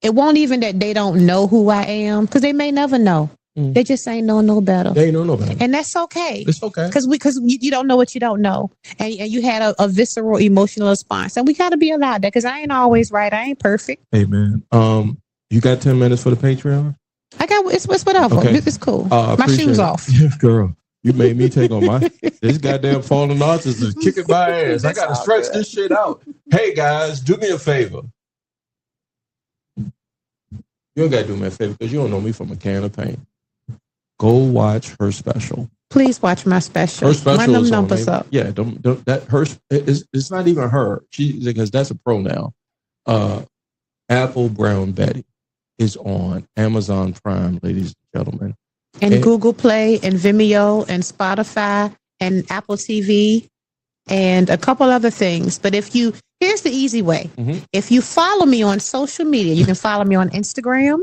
S5: it won't even that they don't know who I am because they may never know. They just ain't know no better.
S4: They know no better.
S5: And that's okay.
S4: It's okay.
S5: Because you don't know what you don't know. And you had a visceral emotional response. And we got to be allowed that because I ain't always right. I ain't perfect.
S4: Hey, man. You got 10 minutes for the Patreon?
S5: I got, it's whatever.
S4: Okay.
S5: It's cool. My shoes off.
S4: Girl, you made me take on my, this goddamn fallen artist is kicking my ass. I got to stretch this shit out. Hey, guys, do me a favor. You don't got to do me a favor because you don't know me from a can of paint. Go watch her special.
S5: Please watch my special.
S4: Her special
S5: Run them
S4: is
S5: numbers up.
S4: Yeah, it's not even her. Because that's a pronoun. Apple Brown Betty is on Amazon Prime, ladies and gentlemen.
S5: And Google Play and Vimeo and Spotify and Apple TV and a couple other things. But here's the easy way. Mm-hmm. If you follow me on social media, you can follow me on Instagram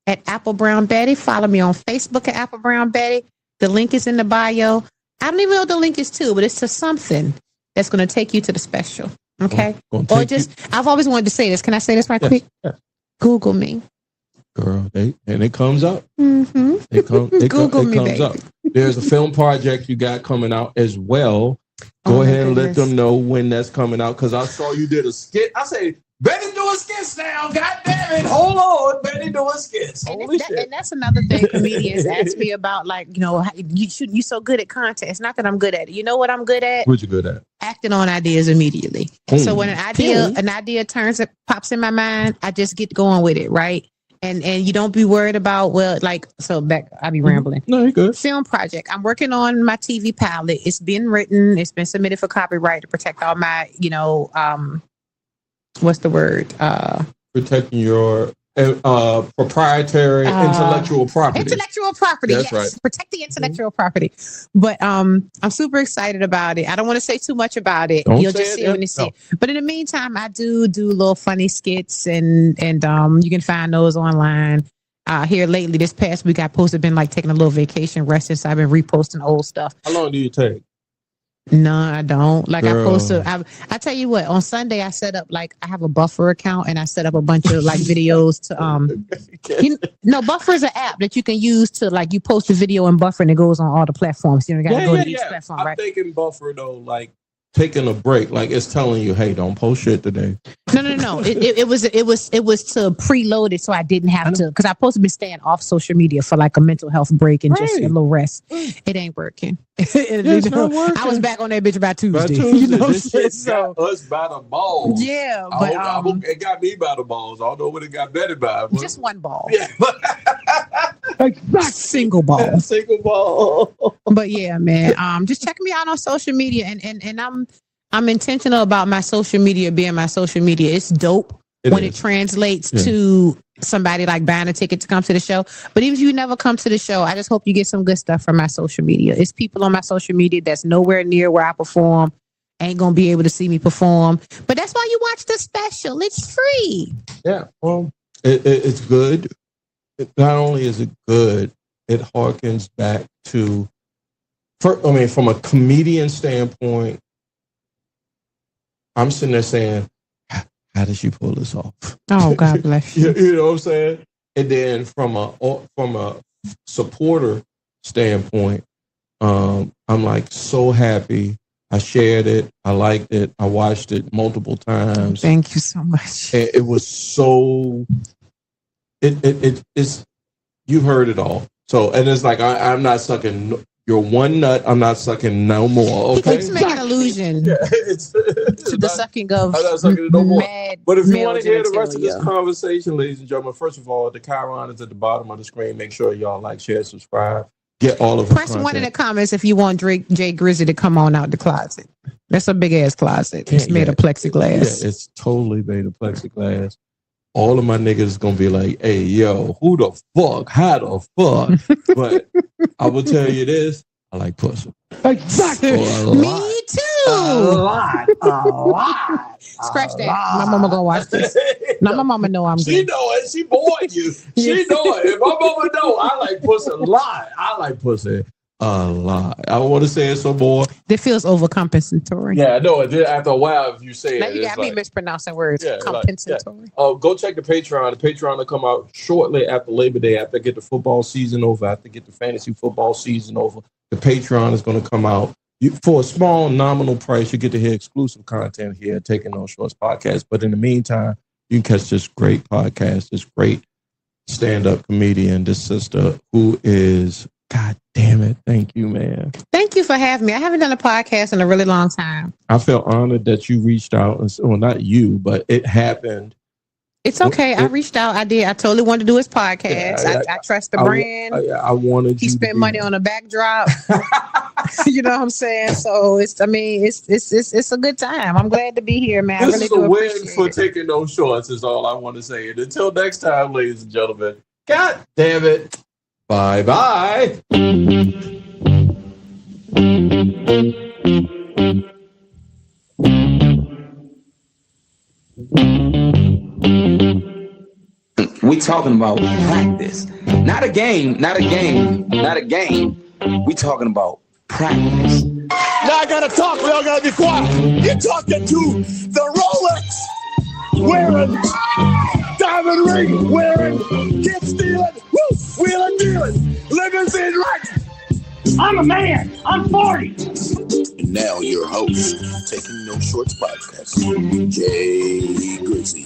S5: at Apple Brown Betty. Follow me on Facebook at Apple Brown Betty. The link is in the bio. I don't even know what the link is to, but it's to something that's going to take you to the special. Okay? I've always wanted to say this. Can I say this right quick? Yeah. Google me.
S4: Girl, it comes up.
S5: Mm-hmm.
S4: It comes
S5: baby.
S4: up. There's a film project you got coming out as well. Go ahead and let them know when that's coming out because I saw you did a skit. I say, Betty doing skits now. God damn it. Hold on. Betty doing skits. Holy shit.
S5: And that's another thing comedians ask me about, like, you know, you so good at content. It's not that I'm good at it. You know what I'm good at?
S4: What you good at?
S5: Acting on ideas immediately. So when an idea pops in my mind, I just get going with it, right? And you don't be worried about, I'll be rambling.
S4: No, you're good.
S5: Film project. I'm working on my TV pilot. It's been written. It's been submitted for copyright to protect all my, what's the word?
S4: Protecting your proprietary intellectual property.
S5: Intellectual property.
S4: That's
S5: yes.
S4: right.
S5: Protect the intellectual property. But I'm super excited about it. I don't want to say too much about it. You'll just see it when you see it. But in the meantime, I do little funny skits and you can find those online. Here lately, this past week, I been like taking a little vacation, resting. So I've been reposting old stuff.
S4: How long do you take?
S5: No, I don't. Like,
S4: girl.
S5: I tell you what, on Sunday I set up, like, I have a Buffer account and I set up a bunch of like videos to Buffer is an app that you can use to, like, you post a video in Buffer and it goes on all the platforms. You gotta go to each platform, right?
S4: I'm thinking Buffer though, like taking a break, like it's telling you, hey, don't post shit today.
S5: No. It was to preload it so I didn't have to, because I'm supposed to be staying off social media for like a mental health break and just a little rest. It ain't working.
S4: It's not working.
S5: I was back on that bitch by Tuesday.
S4: This shit got us by the balls.
S5: Yeah, but
S4: I hope it got me by the balls. I don't know what it got Betty by.
S5: Just one ball.
S4: Yeah.
S5: Single ball.
S4: Single ball.
S5: But yeah, man. Just check me out on social media, and I'm intentional about my social media being my social media. It's dope. when it translates to somebody like buying a ticket to come to the show. But even if you never come to the show, I just hope you get some good stuff from my social media. It's people on my social media that's nowhere near where I perform, ain't gonna be able to see me perform. But that's why you watch the special. It's free.
S4: Yeah, well, it's good. Not only is it good, it harkens back to, from a comedian standpoint, I'm sitting there saying, how did she pull this off?
S5: Oh, God bless you.
S4: You know what I'm saying? And then from a supporter standpoint, I'm like so happy. I shared it. I liked it. I watched it multiple times.
S5: Thank you so much.
S4: And it was so. It's you heard it all. So and it's like I'm not sucking your one nut. I'm not sucking no more. Okay,
S5: He keeps making illusion to the sucking of
S4: I'm not sucking it no more.
S5: mad.
S4: But if you
S5: male
S4: want to hear the rest of this
S5: genitalia.
S4: conversation, ladies and gentlemen, first of all, the Chiron is at the bottom of the screen. Make sure y'all like, share, subscribe. Get all of
S5: Press one in the comments if you want Jay Grizzly to come on out the closet. That's a big ass closet. It's made of plexiglass.
S4: Yeah, it's totally made of plexiglass. All of my niggas gonna be like, hey, yo, who the fuck? How the fuck? But I will tell you this, I like pussy.
S5: Exactly. Me too.
S6: A lot.
S5: Scratch that. My mama gonna watch this. Now my mama know I'm
S3: She
S5: good.
S3: know it. She born you. She know it. If my mama know, I like pussy a lot.
S4: I like pussy a lot. I want to say it some more.
S5: That feels overcompensatory.
S4: Yeah, I know. After a while, if you say
S5: Now
S4: it,
S5: you
S4: it's
S5: got me
S4: like,
S5: mispronouncing words.
S4: Yeah,
S5: Compensatory.
S4: go check the Patreon. The Patreon will come out shortly after Labor Day, after I get the football season over, after I get the fantasy football season over. The Patreon is going to come out. For a small nominal price, you get to hear exclusive content here at Taking No Shorts podcast. But in the meantime, you can catch this great podcast, this great stand-up comedian, this sister who is, God damn it, thank you, man.
S5: Thank you for having me. I haven't done a podcast in a really long time.
S4: I feel honored that you reached out. Well, not you, but it happened.
S5: It's okay. I reached out. I did. I totally wanted to do his podcast.
S4: Yeah,
S5: I trust the brand.
S4: I wanted
S5: He
S4: you
S5: spent money on a backdrop. You know what I'm saying? So it's a good time. I'm glad to be here, man.
S4: This
S5: I really
S4: is a
S5: do
S4: win
S5: appreciate
S4: for
S5: it.
S4: Taking No Shorts is all I want to say. And until next time, ladies and gentlemen, God damn it. Bye-bye.
S1: We talking about practice. Not a game. We talking about practice.
S2: Now I gotta talk. We all gotta be quiet. You're talking to the Rolex wearing, diamond ring wearing, kid stealing, wheeling dealing, limousine riding.
S6: I'm a man. I'm 40.
S3: And now your host, Taking No Shorts podcast, Jay Grizzly.